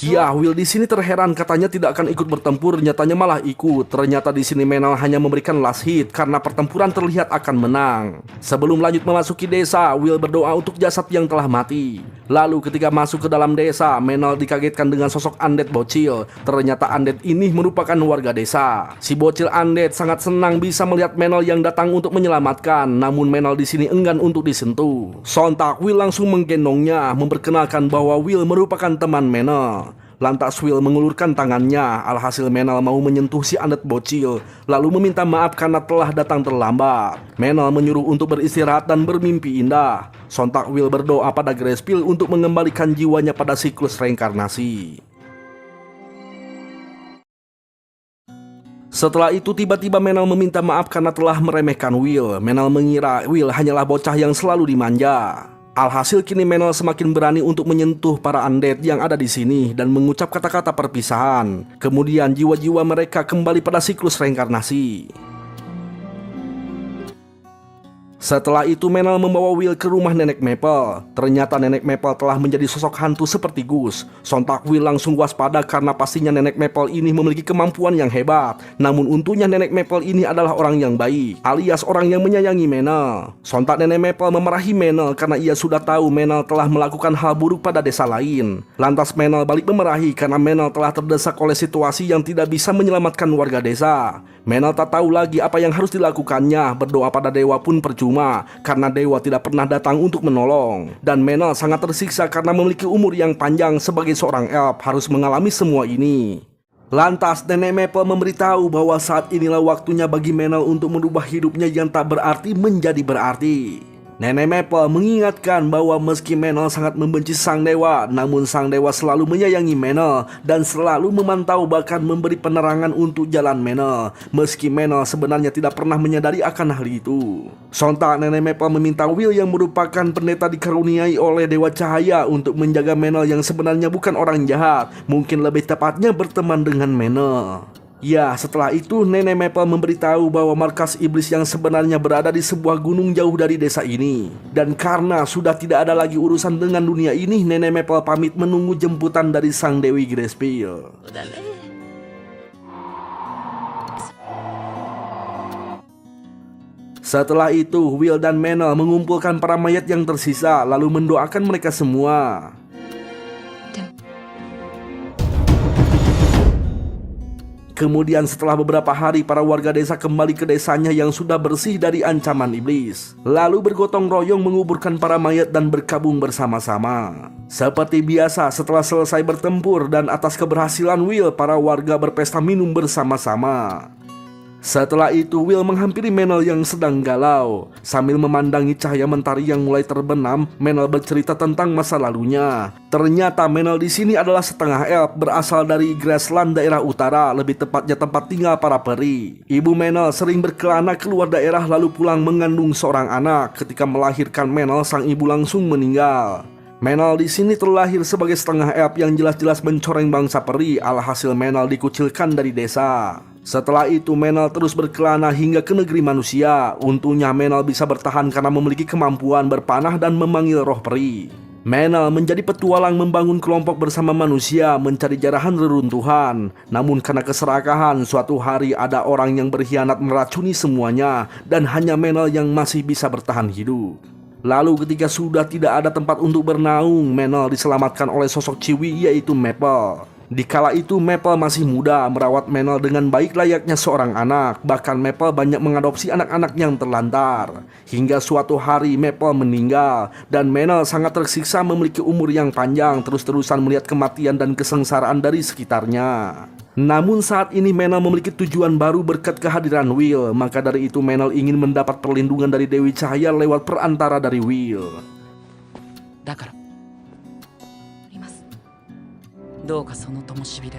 Ya, Will di sini terheran, katanya tidak akan ikut bertempur, nyatanya malah ikut. Ternyata di sini Menel hanya memberikan last hit karena pertempuran terlihat akan menang. Sebelum lanjut memasuki desa, Will berdoa untuk jasad yang telah mati. Lalu ketika masuk ke dalam desa, Menel dikagetkan dengan sosok undead bocil. Ternyata undead ini merupakan warga desa. Si bocil undead sangat senang bisa melihat Menel yang datang untuk menyelamatkan, namun Menel di sini enggan untuk disentuh. Sontak Will langsung menggendongnya, memperkenalkan bahwa Will merupakan teman Menel. Lantas Will mengulurkan tangannya, alhasil Menel mau menyentuh si undead bocil, lalu meminta maaf karena telah datang terlambat. Menel menyuruh untuk beristirahat dan bermimpi indah. Sontak Will berdoa pada Gracepil untuk mengembalikan jiwanya pada siklus reinkarnasi. Setelah itu tiba-tiba Menel meminta maaf karena telah meremehkan Will. Menel mengira Will hanyalah bocah yang selalu dimanja. Alhasil kini Menel semakin berani untuk menyentuh para undead yang ada di sini dan mengucap kata-kata perpisahan. Kemudian jiwa-jiwa mereka kembali pada siklus reinkarnasi. Setelah itu Menel membawa Will ke rumah Nenek Maple. Ternyata Nenek Maple telah menjadi sosok hantu seperti Gus. Sontak Will langsung waspada karena pastinya Nenek Maple ini memiliki kemampuan yang hebat. Namun untungnya Nenek Maple ini adalah orang yang baik, alias orang yang menyayangi Menel. Sontak Nenek Maple memarahi Menel karena ia sudah tahu Menel telah melakukan hal buruk pada desa lain. Lantas Menel balik memarahi karena Menel telah terdesak oleh situasi yang tidak bisa menyelamatkan warga desa. Menel tak tahu lagi apa yang harus dilakukannya. Berdoa pada dewa pun percuma karena dewa tidak pernah datang untuk menolong. Dan Menel sangat tersiksa karena memiliki umur yang panjang sebagai seorang elf harus mengalami semua ini. Lantas Nenek Maple memberitahu bahwa saat inilah waktunya bagi Menel untuk merubah hidupnya yang tak berarti menjadi berarti. Nenek Maple mengingatkan bahwa meski Menel sangat membenci sang dewa, namun sang dewa selalu menyayangi Menel dan selalu memantau bahkan memberi penerangan untuk jalan Menel, meski Menel sebenarnya tidak pernah menyadari akan hal itu. Sontak Nenek Maple meminta Will yang merupakan pendeta dikaruniai oleh Dewa Cahaya untuk menjaga Menel yang sebenarnya bukan orang jahat, mungkin lebih tepatnya berteman dengan Menel. Ya, setelah itu Nenek Maple memberitahu bahwa markas iblis yang sebenarnya berada di sebuah gunung jauh dari desa ini. Dan karena sudah tidak ada lagi urusan dengan dunia ini, Nenek Maple pamit menunggu jemputan dari sang Dewi Gracepil. Setelah itu, Will dan Menel mengumpulkan para mayat yang tersisa lalu mendoakan mereka semua. Kemudian setelah beberapa hari para warga desa kembali ke desanya yang sudah bersih dari ancaman iblis. Lalu bergotong royong menguburkan para mayat dan berkabung bersama-sama. Seperti biasa setelah selesai bertempur dan atas keberhasilan Will, para warga berpesta minum bersama-sama. Setelah itu Will menghampiri Menel yang sedang galau. Sambil memandangi cahaya mentari yang mulai terbenam, Menel bercerita tentang masa lalunya. Ternyata Menel di sini adalah setengah elf berasal dari Grassland daerah utara, lebih tepatnya tempat tinggal para peri. Ibu Menel sering berkelana keluar daerah lalu pulang mengandung seorang anak. Ketika melahirkan Menel, sang ibu langsung meninggal. Menel di sini terlahir sebagai setengah elf yang jelas-jelas mencoreng bangsa peri. Alhasil Menel dikucilkan dari desa. Setelah itu Menel terus berkelana hingga ke negeri manusia. Untungnya Menel bisa bertahan karena memiliki kemampuan berpanah dan memanggil roh peri. Menel menjadi petualang membangun kelompok bersama manusia mencari jarahan reruntuhan. Namun karena keserakahan, suatu hari ada orang yang berkhianat meracuni semuanya dan hanya Menel yang masih bisa bertahan hidup. Lalu ketika sudah tidak ada tempat untuk bernaung, Menel diselamatkan oleh sosok Ciwi yaitu Maple. Dikala itu Maple masih muda, merawat Menel dengan baik layaknya seorang anak. Bahkan Maple banyak mengadopsi anak-anak yang terlantar. Hingga suatu hari Maple meninggal dan Menel sangat tersiksa memiliki umur yang panjang, terus-terusan melihat kematian dan kesengsaraan dari sekitarnya. Namun saat ini Menel memiliki tujuan baru berkat kehadiran Will. Maka dari itu Menel ingin mendapat perlindungan dari Dewi Cahaya lewat perantara dari Will. だからいます。どうかその灯火で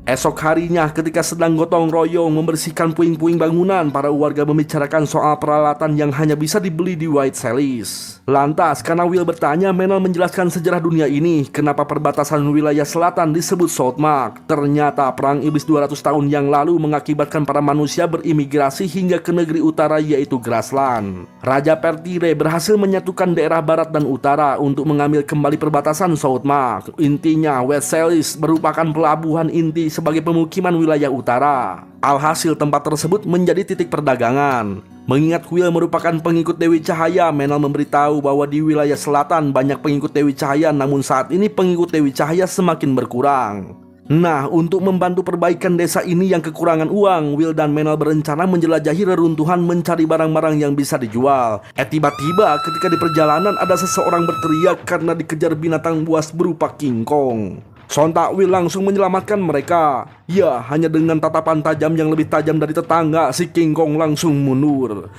Esok harinya ketika sedang gotong royong membersihkan puing-puing bangunan, para warga membicarakan soal peralatan yang hanya bisa dibeli di White Chalice. Lantas karena Will bertanya, Menel menjelaskan sejarah dunia ini, kenapa perbatasan wilayah selatan disebut Southmark. Ternyata perang iblis 200 tahun yang lalu mengakibatkan para manusia berimigrasi hingga ke negeri utara yaitu Grassland. Raja Pertire berhasil menyatukan daerah barat dan utara untuk mengambil kembali perbatasan Southmark. Intinya White Chalice merupakan pelabuhan inti sebagai pemukiman wilayah utara. Alhasil tempat tersebut menjadi titik perdagangan. Mengingat Will merupakan pengikut Dewi Cahaya, Menel memberitahu bahwa di wilayah selatan banyak pengikut Dewi Cahaya, namun saat ini pengikut Dewi Cahaya semakin berkurang. Nah, untuk membantu perbaikan desa ini yang kekurangan uang, Will dan Menel berencana menjelajahi reruntuhan mencari barang-barang yang bisa dijual. Tiba-tiba ketika di perjalanan ada seseorang berteriak karena dikejar binatang buas berupa King Kong. Sontak Will langsung menyelamatkan mereka. Ya, hanya dengan tatapan tajam yang lebih tajam dari tetangga, si King Kong langsung mundur.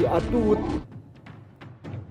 Atut.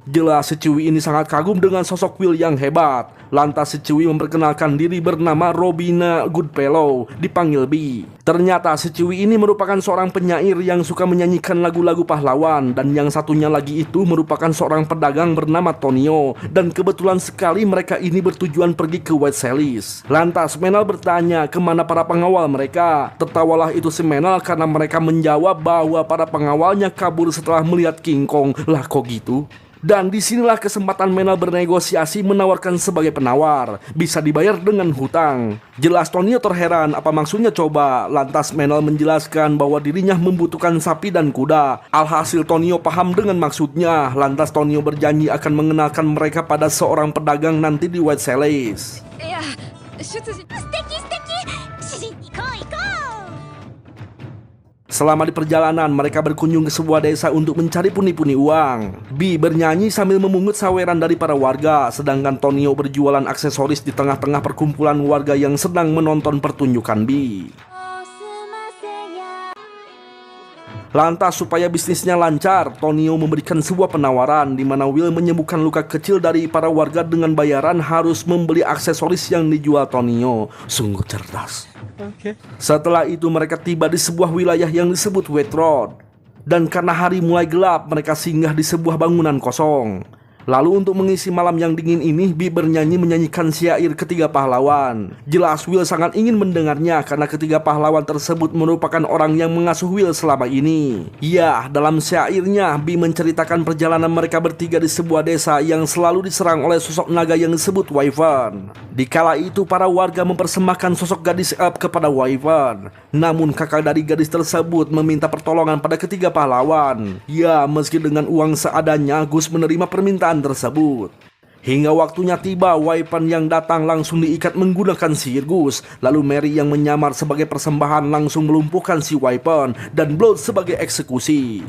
Jelas si Ciwi ini sangat kagum dengan sosok Will yang hebat. Lantas si Ciwi memperkenalkan diri bernama Robina Goodfellow, dipanggil Bi. Ternyata si Ciwi ini merupakan seorang penyair yang suka menyanyikan lagu-lagu pahlawan. Dan yang satunya lagi itu merupakan seorang pedagang bernama Tonio. Dan kebetulan sekali mereka ini bertujuan pergi ke White Chalice. Lantas Menel bertanya kemana para pengawal mereka. Tertawalah itu si Menel karena mereka menjawab bahwa para pengawalnya kabur setelah melihat King Kong. Lah kok gitu? Dan disinilah kesempatan Menel bernegosiasi menawarkan sebagai penawar. Bisa dibayar dengan hutang. Jelas Tonio terheran, apa maksudnya coba? Lantas Menel menjelaskan bahwa dirinya membutuhkan sapi dan kuda. Alhasil Tonio paham dengan maksudnya. Lantas Tonio berjanji akan mengenalkan mereka pada seorang pedagang nanti di White Chalice. いや出自素敵主人行こう。 Selama di perjalanan, mereka berkunjung ke sebuah desa untuk mencari pundi-pundi uang. Bi bernyanyi sambil memungut saweran dari para warga, sedangkan Tonio berjualan aksesoris di tengah-tengah perkumpulan warga yang sedang menonton pertunjukan Bi. Lantas supaya bisnisnya lancar, Tonio memberikan sebuah penawaran di mana Will menyembuhkan luka kecil dari para warga dengan bayaran harus membeli aksesoris yang dijual Tonio. Sungguh cerdas. Setelah itu mereka tiba di sebuah wilayah yang disebut Wet Road. Dan karena hari mulai gelap, mereka singgah di sebuah bangunan kosong. Lalu untuk mengisi malam yang dingin ini, Bi bernyanyi menyanyikan syair ketiga pahlawan. Jelas Will sangat ingin mendengarnya karena ketiga pahlawan tersebut merupakan orang yang mengasuh Will selama ini. Ya, dalam syairnya Bi menceritakan perjalanan mereka bertiga di sebuah desa yang selalu diserang oleh sosok naga yang disebut Wyvern. Dikala itu para warga mempersembahkan sosok gadis elf kepada Wyvern. Namun kakak dari gadis tersebut meminta pertolongan pada ketiga pahlawan. Ya, meski dengan uang seadanya, Gus menerima permintaan tersebut. Hingga waktunya tiba, Wyvern yang datang langsung diikat menggunakan sihir Gus. Lalu Mary yang menyamar sebagai persembahan langsung melumpuhkan si Wyvern dan Blood sebagai eksekusi.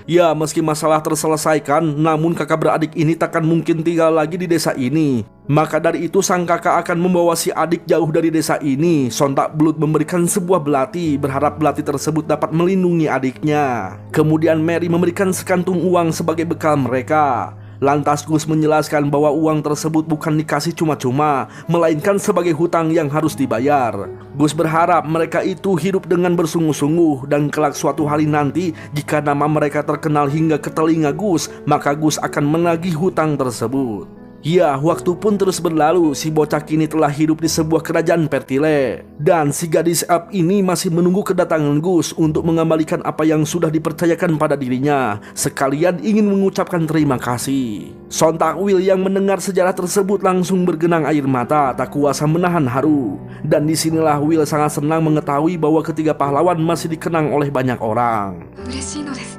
Ya, meski masalah terselesaikan, namun kakak beradik ini takkan mungkin tinggal lagi di desa ini. Maka dari itu sang kakak akan membawa si adik jauh dari desa ini. Sontak Blood memberikan sebuah belati, berharap belati tersebut dapat melindungi adiknya. Kemudian Mary memberikan sekantung uang sebagai bekal mereka. Lantas Gus menjelaskan bahwa uang tersebut bukan dikasih cuma-cuma, melainkan sebagai hutang yang harus dibayar. Gus berharap mereka itu hidup dengan bersungguh-sungguh, dan kelak suatu hari nanti jika nama mereka terkenal hingga ke telinga Gus, maka Gus akan menagih hutang tersebut. Ya, waktu pun terus berlalu. Si bocah kini telah hidup di sebuah kerajaan Pertile, dan si gadis elf ini masih menunggu kedatangan Gus untuk mengembalikan apa yang sudah dipercayakan pada dirinya, sekalian ingin mengucapkan terima kasih. Sontak Will yang mendengar sejarah tersebut langsung bergenang air mata, tak kuasa menahan haru. Dan disinilah Will sangat senang mengetahui bahwa ketiga pahlawan masih dikenang oleh banyak orang. 嬉しいのです。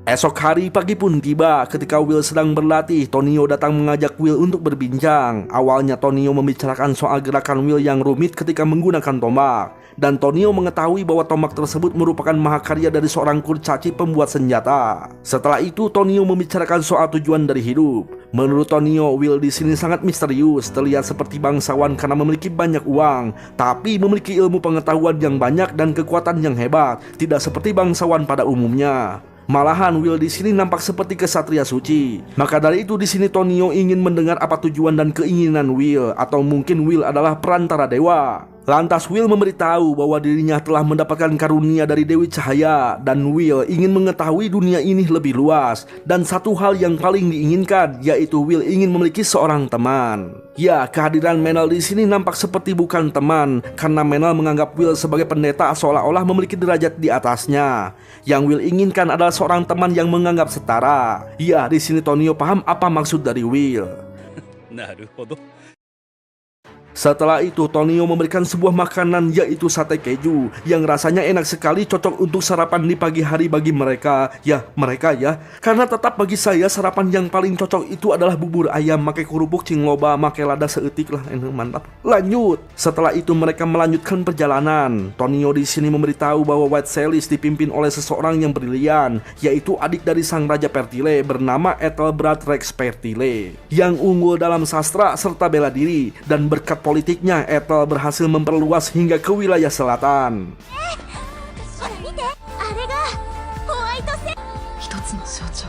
Esok hari pagi pun tiba. Ketika Will sedang berlatih, Tonio datang mengajak Will untuk berbincang. Awalnya Tonio membicarakan soal gerakan Will yang rumit ketika menggunakan tombak, dan Tonio mengetahui bahwa tombak tersebut merupakan mahakarya dari seorang kurcaci pembuat senjata. Setelah itu Tonio membicarakan soal tujuan dari hidup. Menurut Tonio, Will di sini sangat misterius, terlihat seperti bangsawan karena memiliki banyak uang, tapi memiliki ilmu pengetahuan yang banyak dan kekuatan yang hebat, tidak seperti bangsawan pada umumnya. Malahan Will di sini nampak seperti kesatria suci. Maka dari itu di sini Tonio ingin mendengar apa tujuan dan keinginan Will, atau mungkin Will adalah perantara dewa. Lantas Will memberitahu bahwa dirinya telah mendapatkan karunia dari Dewi Cahaya, dan Will ingin mengetahui dunia ini lebih luas. Dan satu hal yang paling diinginkan, yaitu Will ingin memiliki seorang teman. Ya, kehadiran Menel di sini nampak seperti bukan teman, karena Menel menganggap Will sebagai pendeta seolah-olah memiliki derajat di atasnya. Yang Will inginkan adalah seorang teman yang menganggap setara. Ya, di sini Tonio paham apa maksud dari Will. Setelah itu Tonio memberikan sebuah makanan, yaitu sate keju, yang rasanya enak sekali, cocok untuk sarapan di pagi hari bagi mereka. Ya, karena tetap bagi saya sarapan yang paling cocok itu adalah bubur ayam make kerupuk cingloba make lada seetik lah, enak mantap. Lanjut. Setelah itu mereka melanjutkan perjalanan. Tonio di sini memberitahu bahwa White Celis dipimpin oleh seseorang yang brilian, yaitu adik dari sang raja Pertile bernama Ethelbrad Rex Pertile, yang unggul dalam sastra serta bela diri, dan berkat politiknya Ethel berhasil memperluas hingga ke wilayah selatan. 一つの象徴。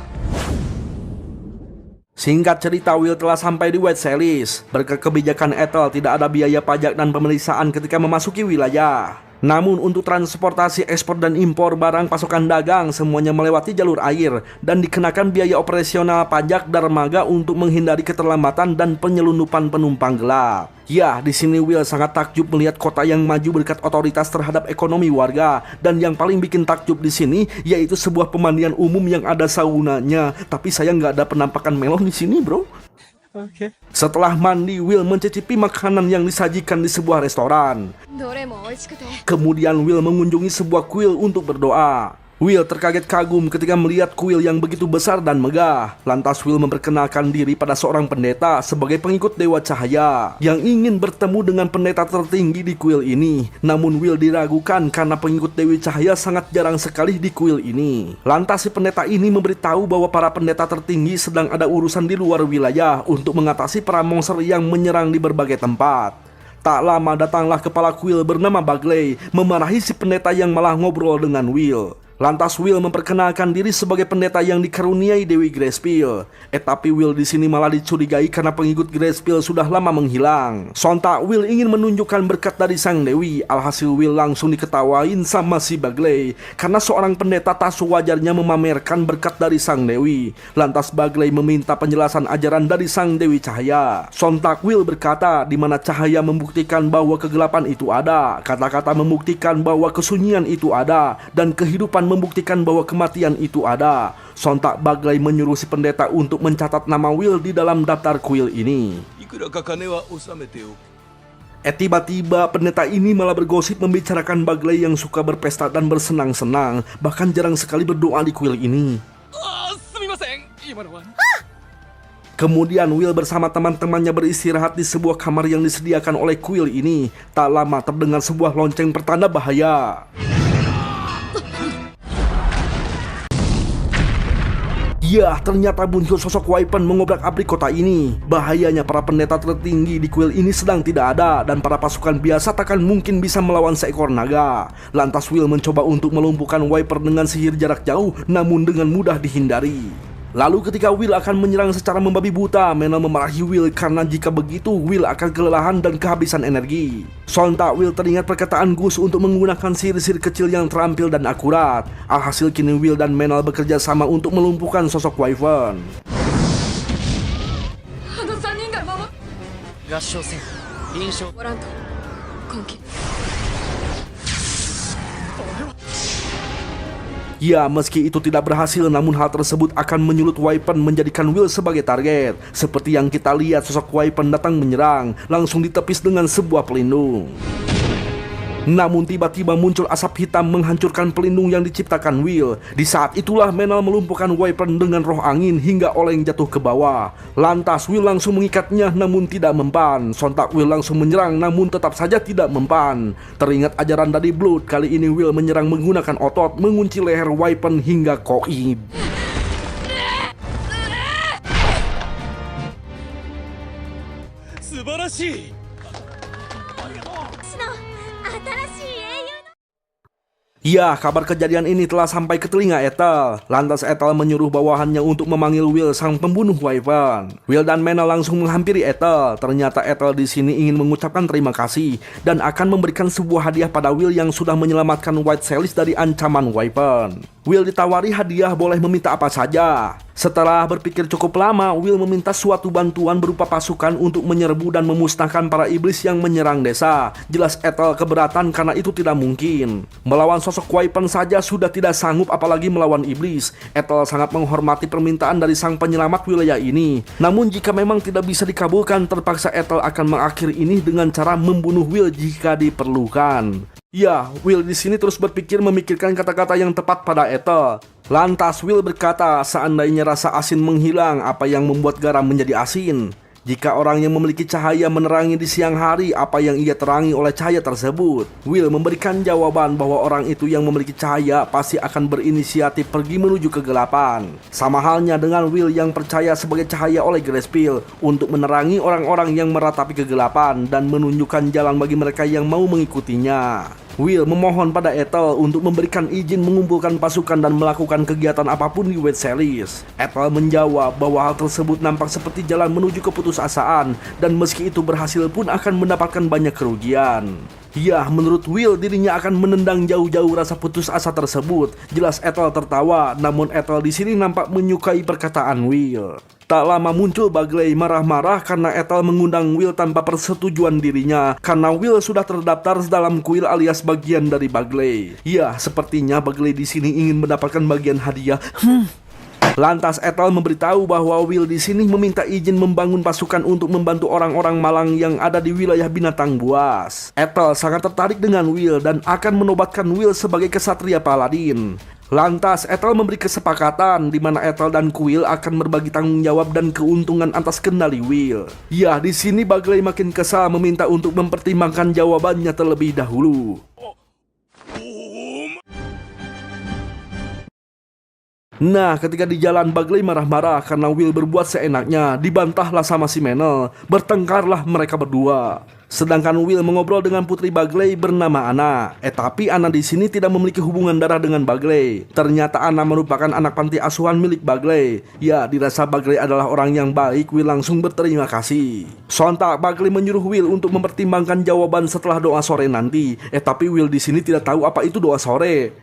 Singkat cerita, Will telah sampai di White Celis. Berkat kebijakan Ethel, tidak ada biaya pajak dan pemeriksaan ketika memasuki wilayah. Namun untuk transportasi ekspor dan impor barang pasokan dagang semuanya melewati jalur air, dan dikenakan biaya operasional pajak dermaga untuk menghindari keterlambatan dan penyelundupan penumpang gelap. Ya, di sini Will sangat takjub melihat kota yang maju berkat otoritas terhadap ekonomi warga, dan yang paling bikin takjub di sini yaitu sebuah pemandian umum yang ada saunanya. Tapi saya nggak ada penampakan melon di sini, bro. Setelah mandi, Will mencicipi makanan yang disajikan di sebuah restoran. どれも美味しくて。 Kemudian Will mengunjungi sebuah kuil untuk berdoa. Will terkaget kagum ketika melihat kuil yang begitu besar dan megah. Lantas Will memperkenalkan diri pada seorang pendeta sebagai pengikut Dewa Cahaya yang ingin bertemu dengan pendeta tertinggi di kuil ini. Namun Will diragukan karena pengikut Dewi Cahaya sangat jarang sekali di kuil ini. Lantas si pendeta ini memberitahu bahwa para pendeta tertinggi sedang ada urusan di luar wilayah untuk mengatasi para monster yang menyerang di berbagai tempat. Tak lama datanglah kepala kuil bernama Bagley memarahi si pendeta yang malah ngobrol dengan Will. Lantas Will memperkenalkan diri sebagai pendeta yang dikaruniai Dewi Gracepil. Tapi Will di sini malah dicurigai karena pengikut Gracepil sudah lama menghilang. Sontak Will ingin menunjukkan berkat dari sang dewi. Alhasil Will langsung diketawain sama si Bagley karena seorang pendeta tak sewajarnya memamerkan berkat dari sang dewi. Lantas Bagley meminta penjelasan ajaran dari sang Dewi Cahaya. Sontak Will berkata di mana cahaya membuktikan bahwa kegelapan itu ada, kata-kata membuktikan bahwa kesunyian itu ada, dan kehidupan membuktikan bahwa kematian itu ada. Sontak Bagley menyuruh si pendeta untuk mencatat nama Will di dalam daftar kuil ini. Tiba-tiba pendeta ini malah bergosip membicarakan Bagley yang suka berpesta dan bersenang-senang, bahkan jarang sekali berdoa di kuil ini. Kemudian Will bersama teman-temannya beristirahat di sebuah kamar yang disediakan oleh kuil ini. Tak lama terdengar sebuah lonceng pertanda bahaya. Ya, ternyata muncul sosok Wyvern mengobrak-abrik kota ini. Bahayanya para pendeta tertinggi di kuil ini sedang tidak ada, dan para pasukan biasa takkan mungkin bisa melawan seekor naga. Lantas Will mencoba untuk melumpuhkan Wyvern dengan sihir jarak jauh, namun dengan mudah dihindari. Lalu ketika Will akan menyerang secara membabi buta, Menel memarahi Will karena jika begitu Will akan kelelahan dan kehabisan energi. Sontak Will teringat perkataan Gus untuk menggunakan sihir-sihir kecil yang terampil dan akurat. Alhasil kini Will dan Menel bekerja sama untuk melumpuhkan sosok Wyvern. あの3人が守合唱戦印象モラント今季 Ya, meski itu tidak berhasil, namun hal tersebut akan menyulut Wyvern menjadikan Will sebagai target. Seperti yang kita lihat, sosok Wyvern datang menyerang, langsung ditepis dengan sebuah pelindung. Namun tiba-tiba muncul asap hitam menghancurkan pelindung yang diciptakan Will. Di saat itulah Menel melumpuhkan Wyvern dengan roh angin hingga oleng jatuh ke bawah. Lantas Will langsung mengikatnya namun tidak mempan. Sontak Will langsung menyerang namun tetap saja tidak mempan. Teringat ajaran dari Blood, kali ini Will menyerang menggunakan otot, mengunci leher Wyvern hingga koib. Ya, kabar kejadian ini telah sampai ke telinga Ethel. Lantas Ethel menyuruh bawahannya untuk memanggil Will, sang pembunuh Wyvern. Will dan Menel langsung menghampiri Ethel. Ternyata Ethel di sini ingin mengucapkan terima kasih dan akan memberikan sebuah hadiah pada Will yang sudah menyelamatkan White Celis dari ancaman Wyvern. Will ditawari hadiah boleh meminta apa saja. Setelah berpikir cukup lama, Will meminta suatu bantuan berupa pasukan untuk menyerbu dan memusnahkan para iblis yang menyerang desa. Jelas Ethel keberatan karena itu tidak mungkin. Melawan sosok Wyvern saja sudah tidak sanggup apalagi melawan iblis. Ethel sangat menghormati permintaan dari sang penyelamat wilayah ini. Namun jika memang tidak bisa dikabulkan, terpaksa Ethel akan mengakhiri ini dengan cara membunuh Will jika diperlukan. Ya, Will di sini terus memikirkan kata-kata yang tepat pada Ethel. Lantas Will berkata, seandainya rasa asin menghilang, apa yang membuat garam menjadi asin? Jika orang yang memiliki cahaya menerangi di siang hari, apa yang ia terangi oleh cahaya tersebut? Will memberikan jawaban bahwa orang itu yang memiliki cahaya pasti akan berinisiatif pergi menuju kegelapan. Sama halnya dengan Will yang percaya sebagai cahaya oleh Gracefield untuk menerangi orang-orang yang meratapi kegelapan dan menunjukkan jalan bagi mereka yang mau mengikutinya. Will memohon pada Ethel untuk memberikan izin mengumpulkan pasukan dan melakukan kegiatan apapun di White Celis. Ethel menjawab bahwa hal tersebut nampak seperti jalan menuju keputusasaan dan meski itu berhasil pun akan mendapatkan banyak kerugian. Ya, menurut Will dirinya akan menendang jauh-jauh rasa putus asa tersebut. Jelas Ethel tertawa, namun Ethel di sini nampak menyukai perkataan Will. Tak lama muncul Bagley marah-marah karena Ethel mengundang Will tanpa persetujuan dirinya, karena Will sudah terdaftar dalam kuil alias bagian dari Bagley. Ya, sepertinya Bagley di sini ingin mendapatkan bagian hadiah. Lantas Ethel memberitahu bahwa Will di sini meminta izin membangun pasukan untuk membantu orang-orang malang yang ada di wilayah binatang buas. Ethel sangat tertarik dengan Will dan akan menobatkan Will sebagai kesatria paladin. Lantas Ethel memberi kesepakatan di mana Ethel dan Quill akan berbagi tanggung jawab dan keuntungan atas kendali Will. Ya, di sini Bagley makin kesal meminta untuk mempertimbangkan jawabannya terlebih dahulu. Nah, ketika di jalan Bagley marah-marah karena Will berbuat seenaknya, dibantahlah sama si Menel. Bertengkarlah mereka berdua. Sedangkan Will mengobrol dengan putri Bagley bernama Anna. Tapi Anna di sini tidak memiliki hubungan darah dengan Bagley. Ternyata Anna merupakan anak panti asuhan milik Bagley. Ya, dirasa Bagley adalah orang yang baik, Will langsung berterima kasih. Sontak Bagley menyuruh Will untuk mempertimbangkan jawaban setelah doa sore nanti. Tapi Will di sini tidak tahu apa itu doa sore.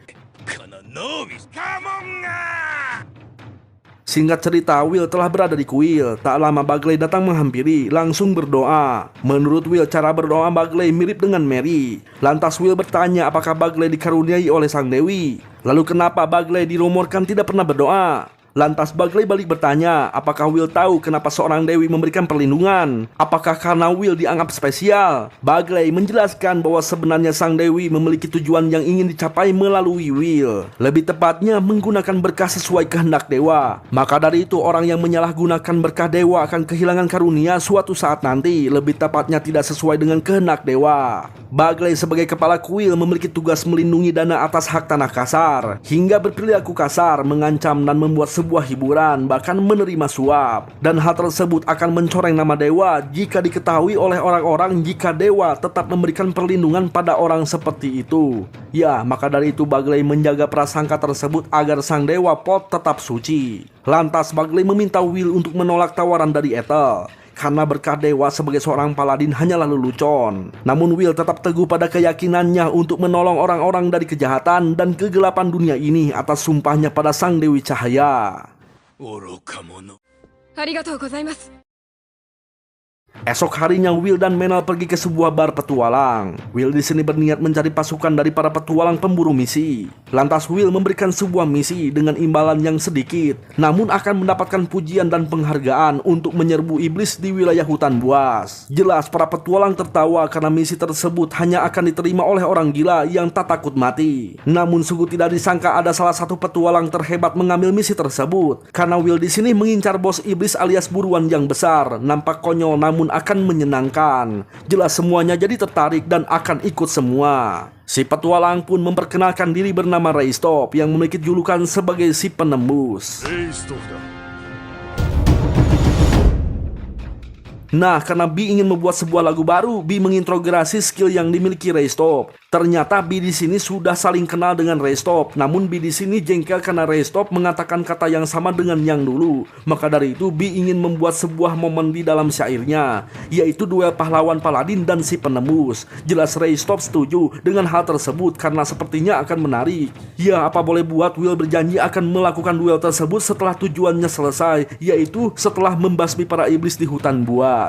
Singkat cerita, Will telah berada di kuil. Tak lama Bagley datang menghampiri, langsung berdoa. Menurut Will, cara berdoa Bagley mirip dengan Mary. Lantas Will bertanya apakah Bagley dikaruniai oleh sang dewi. Lalu kenapa Bagley dirumorkan tidak pernah berdoa? Lantas Bagley balik bertanya, apakah Will tahu kenapa seorang dewi memberikan perlindungan? Apakah karena Will dianggap spesial? Bagley menjelaskan bahwa sebenarnya sang dewi memiliki tujuan yang ingin dicapai melalui Will. Lebih tepatnya menggunakan berkah sesuai kehendak dewa. Maka dari itu orang yang menyalahgunakan berkah dewa akan kehilangan karunia suatu saat nanti. Lebih tepatnya tidak sesuai dengan kehendak dewa. Bagley sebagai kepala kuil memiliki tugas melindungi dana atas hak tanah kasar, hingga berperilaku kasar, mengancam dan membuat sebuah hiburan, bahkan menerima suap. Dan hal tersebut akan mencoreng nama dewa jika diketahui oleh orang-orang jika dewa tetap memberikan perlindungan pada orang seperti itu. Ya, maka dari itu Bagley menjaga prasangka tersebut agar sang dewa Pot tetap suci. Lantas Bagley meminta Will untuk menolak tawaran dari Ethel, karena berkah dewa sebagai seorang paladin hanyalah lelucon. Namun Will tetap teguh pada keyakinannya untuk menolong orang-orang dari kejahatan dan kegelapan dunia ini atas sumpahnya pada sang Dewi Cahaya. ありがとうございます。 Esok harinya Will dan Menel pergi ke sebuah bar petualang. Will di sini berniat mencari pasukan dari para petualang pemburu misi. Lantas Will memberikan sebuah misi dengan imbalan yang sedikit, namun akan mendapatkan pujian dan penghargaan untuk menyerbu iblis di wilayah hutan buas. Jelas para petualang tertawa karena misi tersebut hanya akan diterima oleh orang gila yang tak takut mati. Namun sungguh tidak disangka ada salah satu petualang terhebat mengambil misi tersebut, karena Will di sini mengincar bos iblis alias buruan yang besar. Nampak konyol namun akan menyenangkan. Jelas semuanya jadi tertarik dan akan ikut semua. Si petualang pun memperkenalkan diri bernama Raystop yang memiliki julukan sebagai si penembus. Nah, karena Bi ingin membuat sebuah lagu baru, Bi mengintegrasi skill yang dimiliki Raystop. Ternyata Bi di sini sudah saling kenal dengan Raystop, namun Bi di sini jengkel karena Raystop mengatakan kata yang sama dengan yang dulu. Maka dari itu Bi ingin membuat sebuah momen di dalam syairnya, yaitu duel pahlawan paladin dan si penembus. Jelas Raystop setuju dengan hal tersebut karena sepertinya akan menarik. Ya, apa boleh buat, Will berjanji akan melakukan duel tersebut setelah tujuannya selesai, yaitu setelah membasmi para iblis di hutan buas.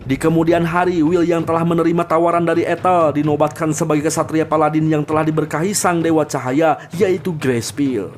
Di kemudian hari, Will yang telah menerima tawaran dari Ethel dinobatkan sebagai kesatria paladin yang telah diberkahi sang dewa cahaya, yaitu Grayspiel.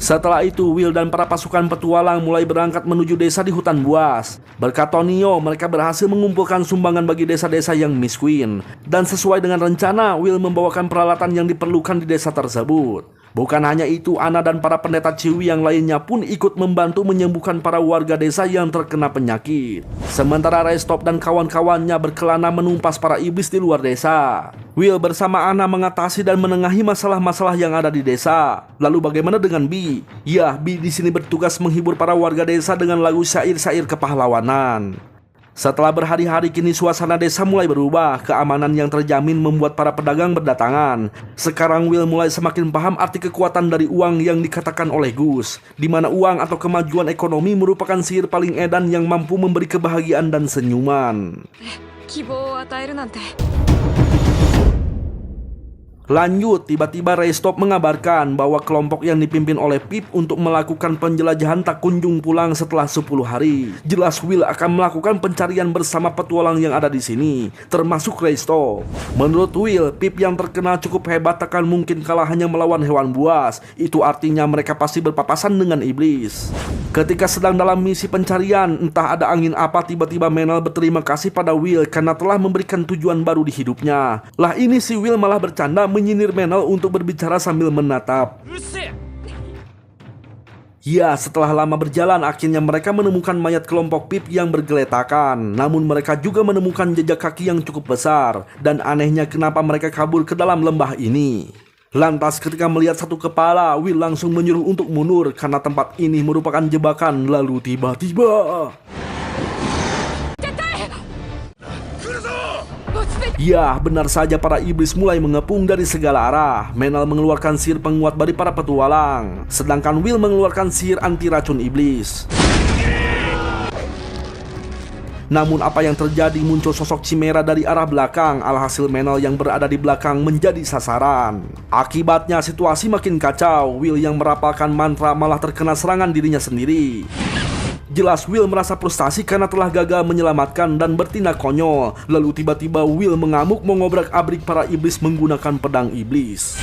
Setelah itu, Will dan para pasukan petualang mulai berangkat menuju desa di hutan buas. Berkat Tonio, mereka berhasil mengumpulkan sumbangan bagi desa-desa yang miskin. Dan sesuai dengan rencana, Will membawakan peralatan yang diperlukan di desa tersebut. Bukan hanya itu, Ana dan para pendeta Ciwi yang lainnya pun ikut membantu menyembuhkan para warga desa yang terkena penyakit. Sementara Raystop dan kawan-kawannya berkelana menumpas para iblis di luar desa. Will bersama Ana mengatasi dan menengahi masalah-masalah yang ada di desa. Lalu bagaimana dengan Bi? Ya, Bi di sini bertugas menghibur para warga desa dengan lagu syair-syair kepahlawanan. Setelah berhari-hari, kini suasana desa mulai berubah. Keamanan yang terjamin membuat para pedagang berdatangan. Sekarang Will mulai semakin paham arti kekuatan dari uang yang dikatakan oleh Gus, di mana uang atau kemajuan ekonomi merupakan sihir paling edan yang mampu memberi kebahagiaan dan senyuman. Lanjut, tiba-tiba Raystop mengabarkan bahwa kelompok yang dipimpin oleh Pip untuk melakukan penjelajahan tak kunjung pulang setelah 10 hari. Jelas Will akan melakukan pencarian bersama petualang yang ada di sini, termasuk Raystop. Menurut Will, Pip yang terkenal cukup hebat takkan mungkin kalah hanya melawan hewan buas. Itu artinya mereka pasti berpapasan dengan iblis. Ketika sedang dalam misi pencarian, entah ada angin apa, tiba-tiba Menel berterima kasih pada Will karena telah memberikan tujuan baru di hidupnya. Lah ini si Will malah bercanda menyindir Menel untuk berbicara sambil menatap. Ya, setelah lama berjalan, akhirnya mereka menemukan mayat kelompok Pip yang bergeletakan. Namun mereka juga menemukan jejak kaki yang cukup besar. Dan anehnya kenapa mereka kabur ke dalam lembah ini. Lantas ketika melihat satu kepala, Will langsung menyuruh untuk mundur karena tempat ini merupakan jebakan. Lalu tiba-tiba, ya, benar saja, para iblis mulai mengepung dari segala arah. Menel mengeluarkan sihir penguat dari para petualang, sedangkan Will mengeluarkan sihir anti racun iblis. Namun apa yang terjadi, muncul sosok Chimera dari arah belakang. Alhasil Menel yang berada di belakang menjadi sasaran. Akibatnya situasi makin kacau. Will yang merapalkan mantra malah terkena serangan dirinya sendiri. Jelas Will merasa frustasi karena telah gagal menyelamatkan dan bertindak konyol. Lalu tiba-tiba Will mengamuk mengobrak-abrik para iblis menggunakan pedang iblis.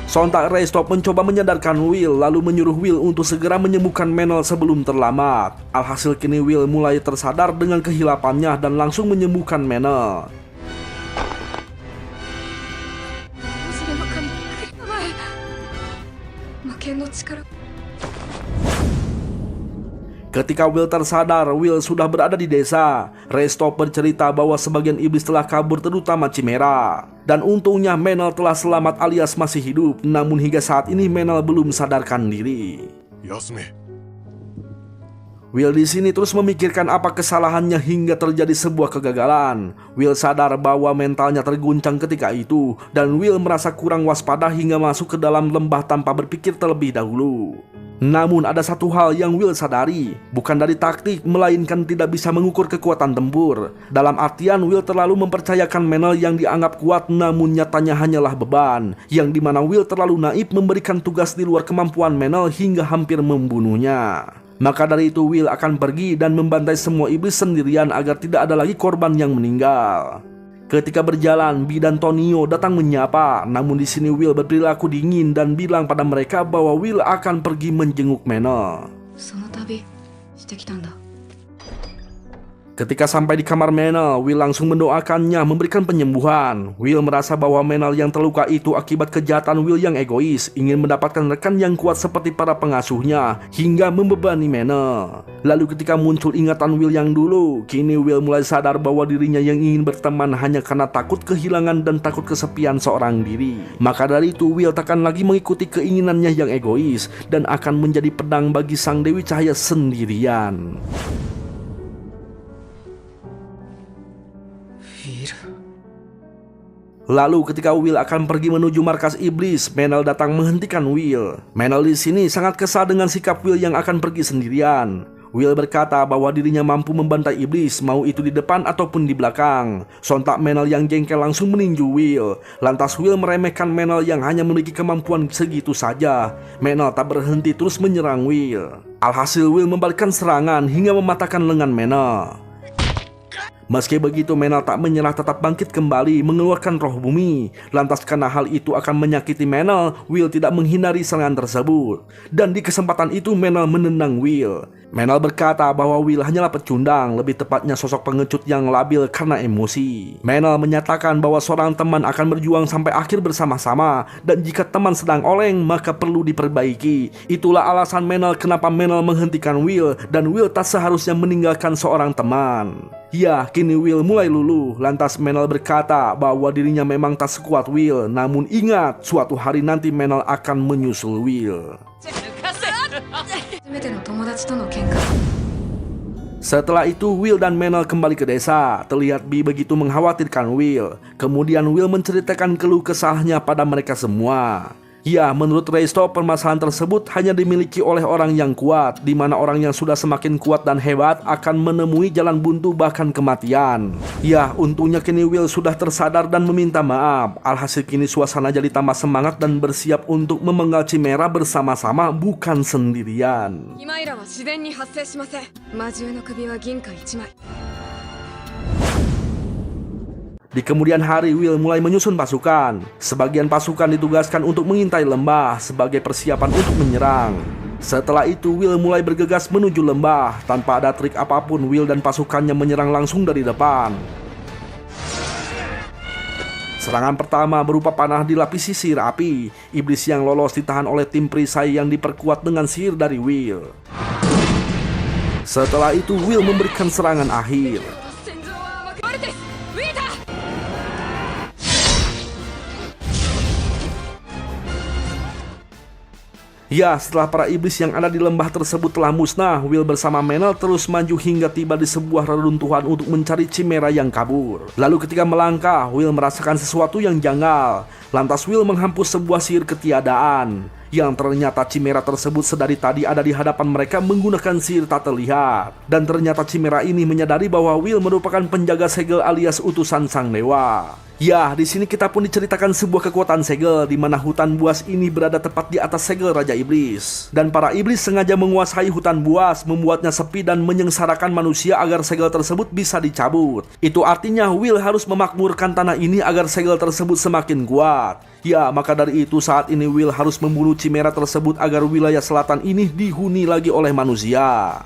Sontak Raystop mencoba menyadarkan Will, lalu menyuruh Will untuk segera menyembuhkan Menel sebelum terlambat. Alhasil kini Will mulai tersadar dengan kehilapannya dan langsung menyembuhkan Menel. 剣の力 Ketika Will tersadar, Will sudah berada di desa. Resto bercerita bahwa sebagian iblis telah kabur, terutama Chimera. Dan untungnya Menel telah selamat alias masih hidup. Namun hingga saat ini Menel belum sadarkan diri. 休め。 Will di sini terus memikirkan apa kesalahannya hingga terjadi sebuah kegagalan. Will sadar bahwa mentalnya terguncang ketika itu, dan Will merasa kurang waspada hingga masuk ke dalam lembah tanpa berpikir terlebih dahulu. Namun ada satu hal yang Will sadari, bukan dari taktik, melainkan tidak bisa mengukur kekuatan tempur. Dalam artian Will terlalu mempercayakan Menel yang dianggap kuat, namun nyatanya hanyalah beban, yang dimana Will terlalu naif memberikan tugas di luar kemampuan Menel hingga hampir membunuhnya. Maka dari itu Will akan pergi dan membantai semua iblis sendirian agar tidak ada lagi korban yang meninggal. Ketika berjalan, Bi dan Tonio datang menyapa. Namun di sini Will berperilaku dingin dan bilang pada mereka bahwa Will akan pergi menjenguk Menel. その旅してきたんだ Ketika sampai di kamar Menel, Will langsung mendoakannya, memberikan penyembuhan. Will merasa bahwa Menel yang terluka itu akibat kejahatan Will yang egois, ingin mendapatkan rekan yang kuat seperti para pengasuhnya, hingga membebani Menel. Lalu ketika muncul ingatan Will yang dulu, kini Will mulai sadar bahwa dirinya yang ingin berteman hanya karena takut kehilangan dan takut kesepian seorang diri. Maka dari itu Will takkan lagi mengikuti keinginannya yang egois, dan akan menjadi pedang bagi sang Dewi Cahaya sendirian. Lalu ketika Will akan pergi menuju markas iblis, Menel datang menghentikan Will. Menel di sini sangat kesal dengan sikap Will yang akan pergi sendirian. Will berkata bahwa dirinya mampu membantai iblis, mau itu di depan ataupun di belakang. Sontak Menel yang jengkel langsung meninju Will. Lantas Will meremehkan Menel yang hanya memiliki kemampuan segitu saja. Menel tak berhenti terus menyerang Will. Alhasil Will membalikkan serangan hingga mematahkan lengan Menel. Meski begitu Menel tak menyerah, tetap bangkit kembali mengeluarkan roh bumi. Lantas karena hal itu akan menyakiti Menel, Will tidak menghindari serangan tersebut. Dan di kesempatan itu Menel menendang Will. Menel berkata bahwa Will hanyalah pecundang, lebih tepatnya sosok pengecut yang labil karena emosi. Menel menyatakan bahwa seorang teman akan berjuang sampai akhir bersama-sama, dan jika teman sedang oleng maka perlu diperbaiki. Itulah alasan Menel kenapa Menel menghentikan Will, dan Will tak seharusnya meninggalkan seorang teman. Ya, kini Will mulai luluh. Lantas Menel berkata bahwa dirinya memang tak sekuat Will. Namun ingat, suatu hari nanti Menel akan menyusul Will. 初めての友達との喧嘩 Setelah itu Will dan Menel kembali ke desa. Terlihat Bi begitu mengkhawatirkan Will. Kemudian Will menceritakan keluh kesahnya pada mereka semua. Ya, menurut Resto permasalahan tersebut hanya dimiliki oleh orang yang kuat, di mana orang yang sudah semakin kuat dan hebat akan menemui jalan buntu bahkan kematian. Ya, untungnya kini Will sudah tersadar dan meminta maaf. Alhasil kini suasana jadi tambah semangat dan bersiap untuk memenggal Chimera bersama-sama, bukan sendirian. 今イラは自然に発生しません魔獣の首は銀貨1枚 Di kemudian hari Will mulai menyusun pasukan. Sebagian pasukan ditugaskan untuk mengintai lembah sebagai persiapan untuk menyerang. Setelah itu Will mulai bergegas menuju lembah. Tanpa ada trik apapun, Will dan pasukannya menyerang langsung dari depan. Serangan pertama berupa panah dilapisi sihir api. Iblis yang lolos ditahan oleh tim perisai yang diperkuat dengan sihir dari Will. Setelah itu Will memberikan serangan akhir. 戦場は甘く割れてウィーター Ya, setelah para iblis yang ada di lembah tersebut telah musnah, Will bersama Menel terus maju hingga tiba di sebuah reruntuhan untuk mencari Chimera yang kabur. Lalu ketika melangkah, Will merasakan sesuatu yang janggal. Lantas Will menghapus sebuah sihir ketiadaan, yang ternyata Chimera tersebut sedari tadi ada di hadapan mereka menggunakan sihir tak terlihat. Dan ternyata Chimera ini menyadari bahwa Will merupakan penjaga segel alias utusan sang dewa. Ya, di sini kita pun diceritakan sebuah kekuatan segel, di mana hutan buas ini berada tepat di atas segel Raja Iblis. Dan para iblis sengaja menguasai hutan buas, membuatnya sepi dan menyengsarakan manusia agar segel tersebut bisa dicabut. Itu artinya Will harus memakmurkan tanah ini agar segel tersebut semakin kuat. Ya, maka dari itu saat ini Will harus membunuh Chimera tersebut agar wilayah selatan ini dihuni lagi oleh manusia.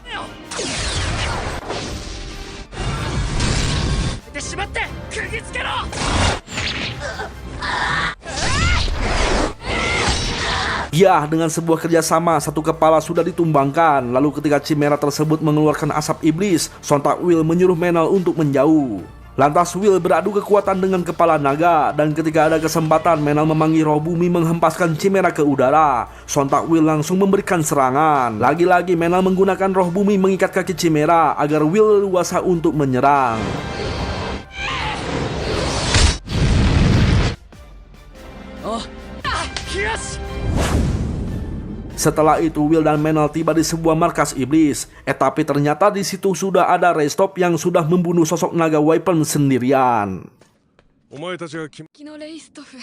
Ya, dengan sebuah kerjasama, satu kepala sudah ditumbangkan. Lalu ketika Chimera tersebut mengeluarkan asap iblis, sontak Will menyuruh Menel untuk menjauh. Lantas Will beradu kekuatan dengan kepala naga, dan ketika ada kesempatan Menel memanggil roh bumi menghempaskan Chimera ke udara. Sontak Will langsung memberikan serangan. Lagi-lagi Menel menggunakan roh bumi mengikat kaki Chimera agar Will leluasa untuk menyerang. Setelah itu Will dan Menel tiba di sebuah markas iblis. Tapi ternyata di situ sudah ada Restop yang sudah membunuh sosok naga Wyvern sendirian. お前たちが昨日レイストフ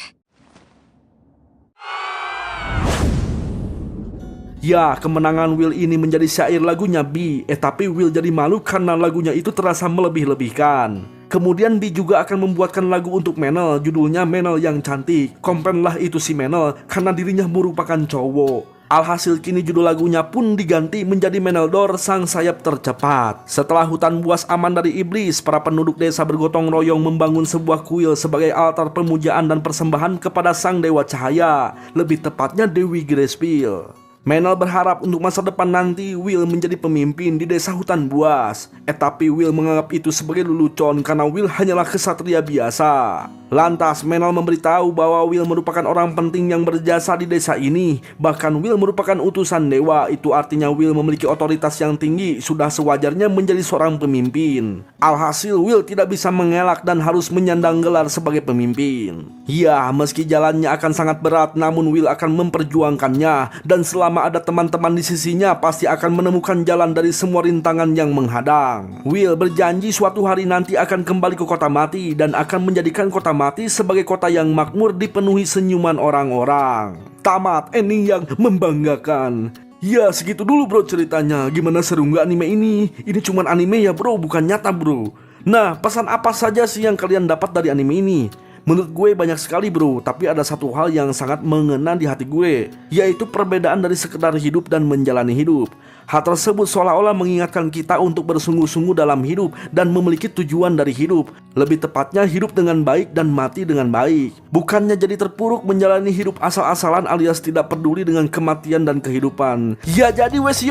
Ya, kemenangan Will ini menjadi syair lagunya B. Tapi Will jadi malu karena lagunya itu terasa melebih-lebihkan. Kemudian B juga akan membuatkan lagu untuk Menel, judulnya Menel yang Cantik. Komplainlah itu si Menel karena dirinya merupakan cowok. Alhasil kini judul lagunya pun diganti menjadi Meneldor, sang sayap tercepat. Setelah hutan buas aman dari iblis, para penduduk desa bergotong royong membangun sebuah kuil sebagai altar pemujaan dan persembahan kepada sang dewa cahaya, lebih tepatnya Dewi Graceful. Menel berharap untuk masa depan nanti Will menjadi pemimpin di desa hutan buas. Tapi Will menganggap itu sebagai lelucon karena Will hanyalah kesatria biasa. Lantas Menel memberitahu bahwa Will merupakan orang penting yang berjasa di desa ini. Bahkan Will merupakan utusan dewa. Itu artinya Will memiliki otoritas yang tinggi, sudah sewajarnya menjadi seorang pemimpin. Alhasil Will tidak bisa mengelak dan harus menyandang gelar sebagai pemimpin. Ya, meski jalannya akan sangat berat, namun Will akan memperjuangkannya. Dan selama ada teman-teman di sisinya, pasti akan menemukan jalan dari semua rintangan yang menghadang. Will berjanji suatu hari nanti akan kembali ke kota mati dan akan menjadikan kota mati sebagai kota yang makmur dipenuhi senyuman orang-orang. Tamat, ending yang membanggakan. Ya, segitu dulu bro ceritanya. Gimana, seru nggak anime ini? Ini cuman anime ya bro, bukan nyata bro. Nah, pesan apa saja sih yang kalian dapat dari anime ini? Menurut gue banyak sekali bro, tapi ada satu hal yang sangat mengena di hati gue, yaitu perbedaan dari sekedar hidup dan menjalani hidup. Hal tersebut seolah-olah mengingatkan kita untuk bersungguh-sungguh dalam hidup dan memiliki tujuan dari hidup. Lebih tepatnya hidup dengan baik dan mati dengan baik. Bukannya jadi terpuruk menjalani hidup asal-asalan alias tidak peduli dengan kematian dan kehidupan. Ya jadi wesi.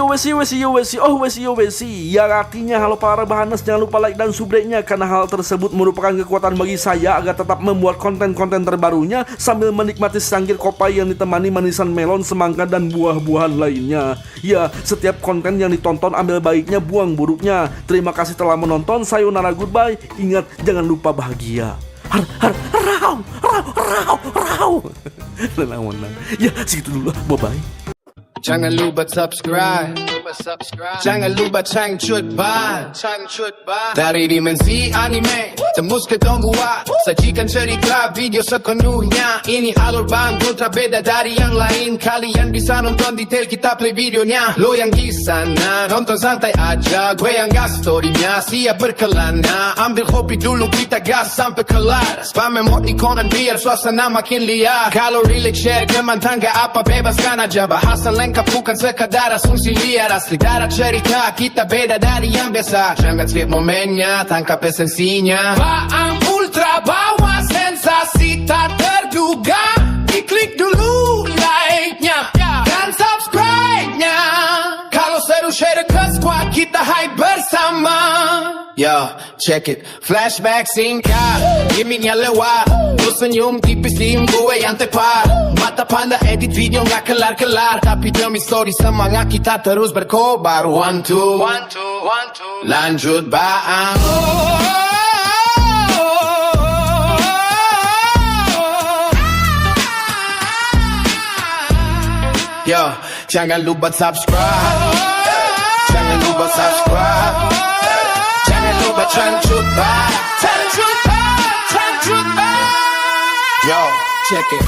Ya artinya halo para rebahaners, jangan lupa like dan subscribe-nya karena hal tersebut merupakan kekuatan bagi saya agar tetap membuat konten-konten terbarunya sambil menikmati secangkir kopi yang ditemani manisan melon, semangka dan buah-buahan lainnya. Ya, setiap konten yang ditonton ambil baiknya, buang buruknya. Terima kasih telah menonton. Sayonara, goodbye. Ingat, jangan lupa bahagia. Rau. Ya, segitu dulu. Bye-bye. Jangan lupa subscribe. Jangan lupa cangcut ban. Dari dimensi anime tembus ke gua, sajikan cerita video sepenuhnya. Ini alur bang ultra beda dari yang lain. Kalian bisa nonton detail kita play videonya. Lo yang di sana nonton santai aja, gue yang gas storynya siap berkelana. Ambil kopi dulu kita gas sampai kelar. Spam emoticon biar suasana makin liar. Kalau relax share teman tangga apa bebaskan aja. Bahasan lengkap bukan sekadar asumsi liar. Asli darah cerita kita beda dari yang biasa. Jangan skip momennya, tangkap esensinya. Bang ultra bawa sensasi tak terduga. Diklik dulu like-nya dan subscribe-nya. Kalau seru share ke squad kita hype bersama. Yo, check it, flashback singkat, gimmicknya lewat. Lu senyum tipis tim gue yang tepat. Mata panda edit video gak kelar-kelar. Tapi demi story semangat kita terus berkobar. 1, 2, lanjut bang. Yo, jangan lupa subscribe. Jangan lupa subscribe. Jangan lupa cangcut bang. Yo, check it.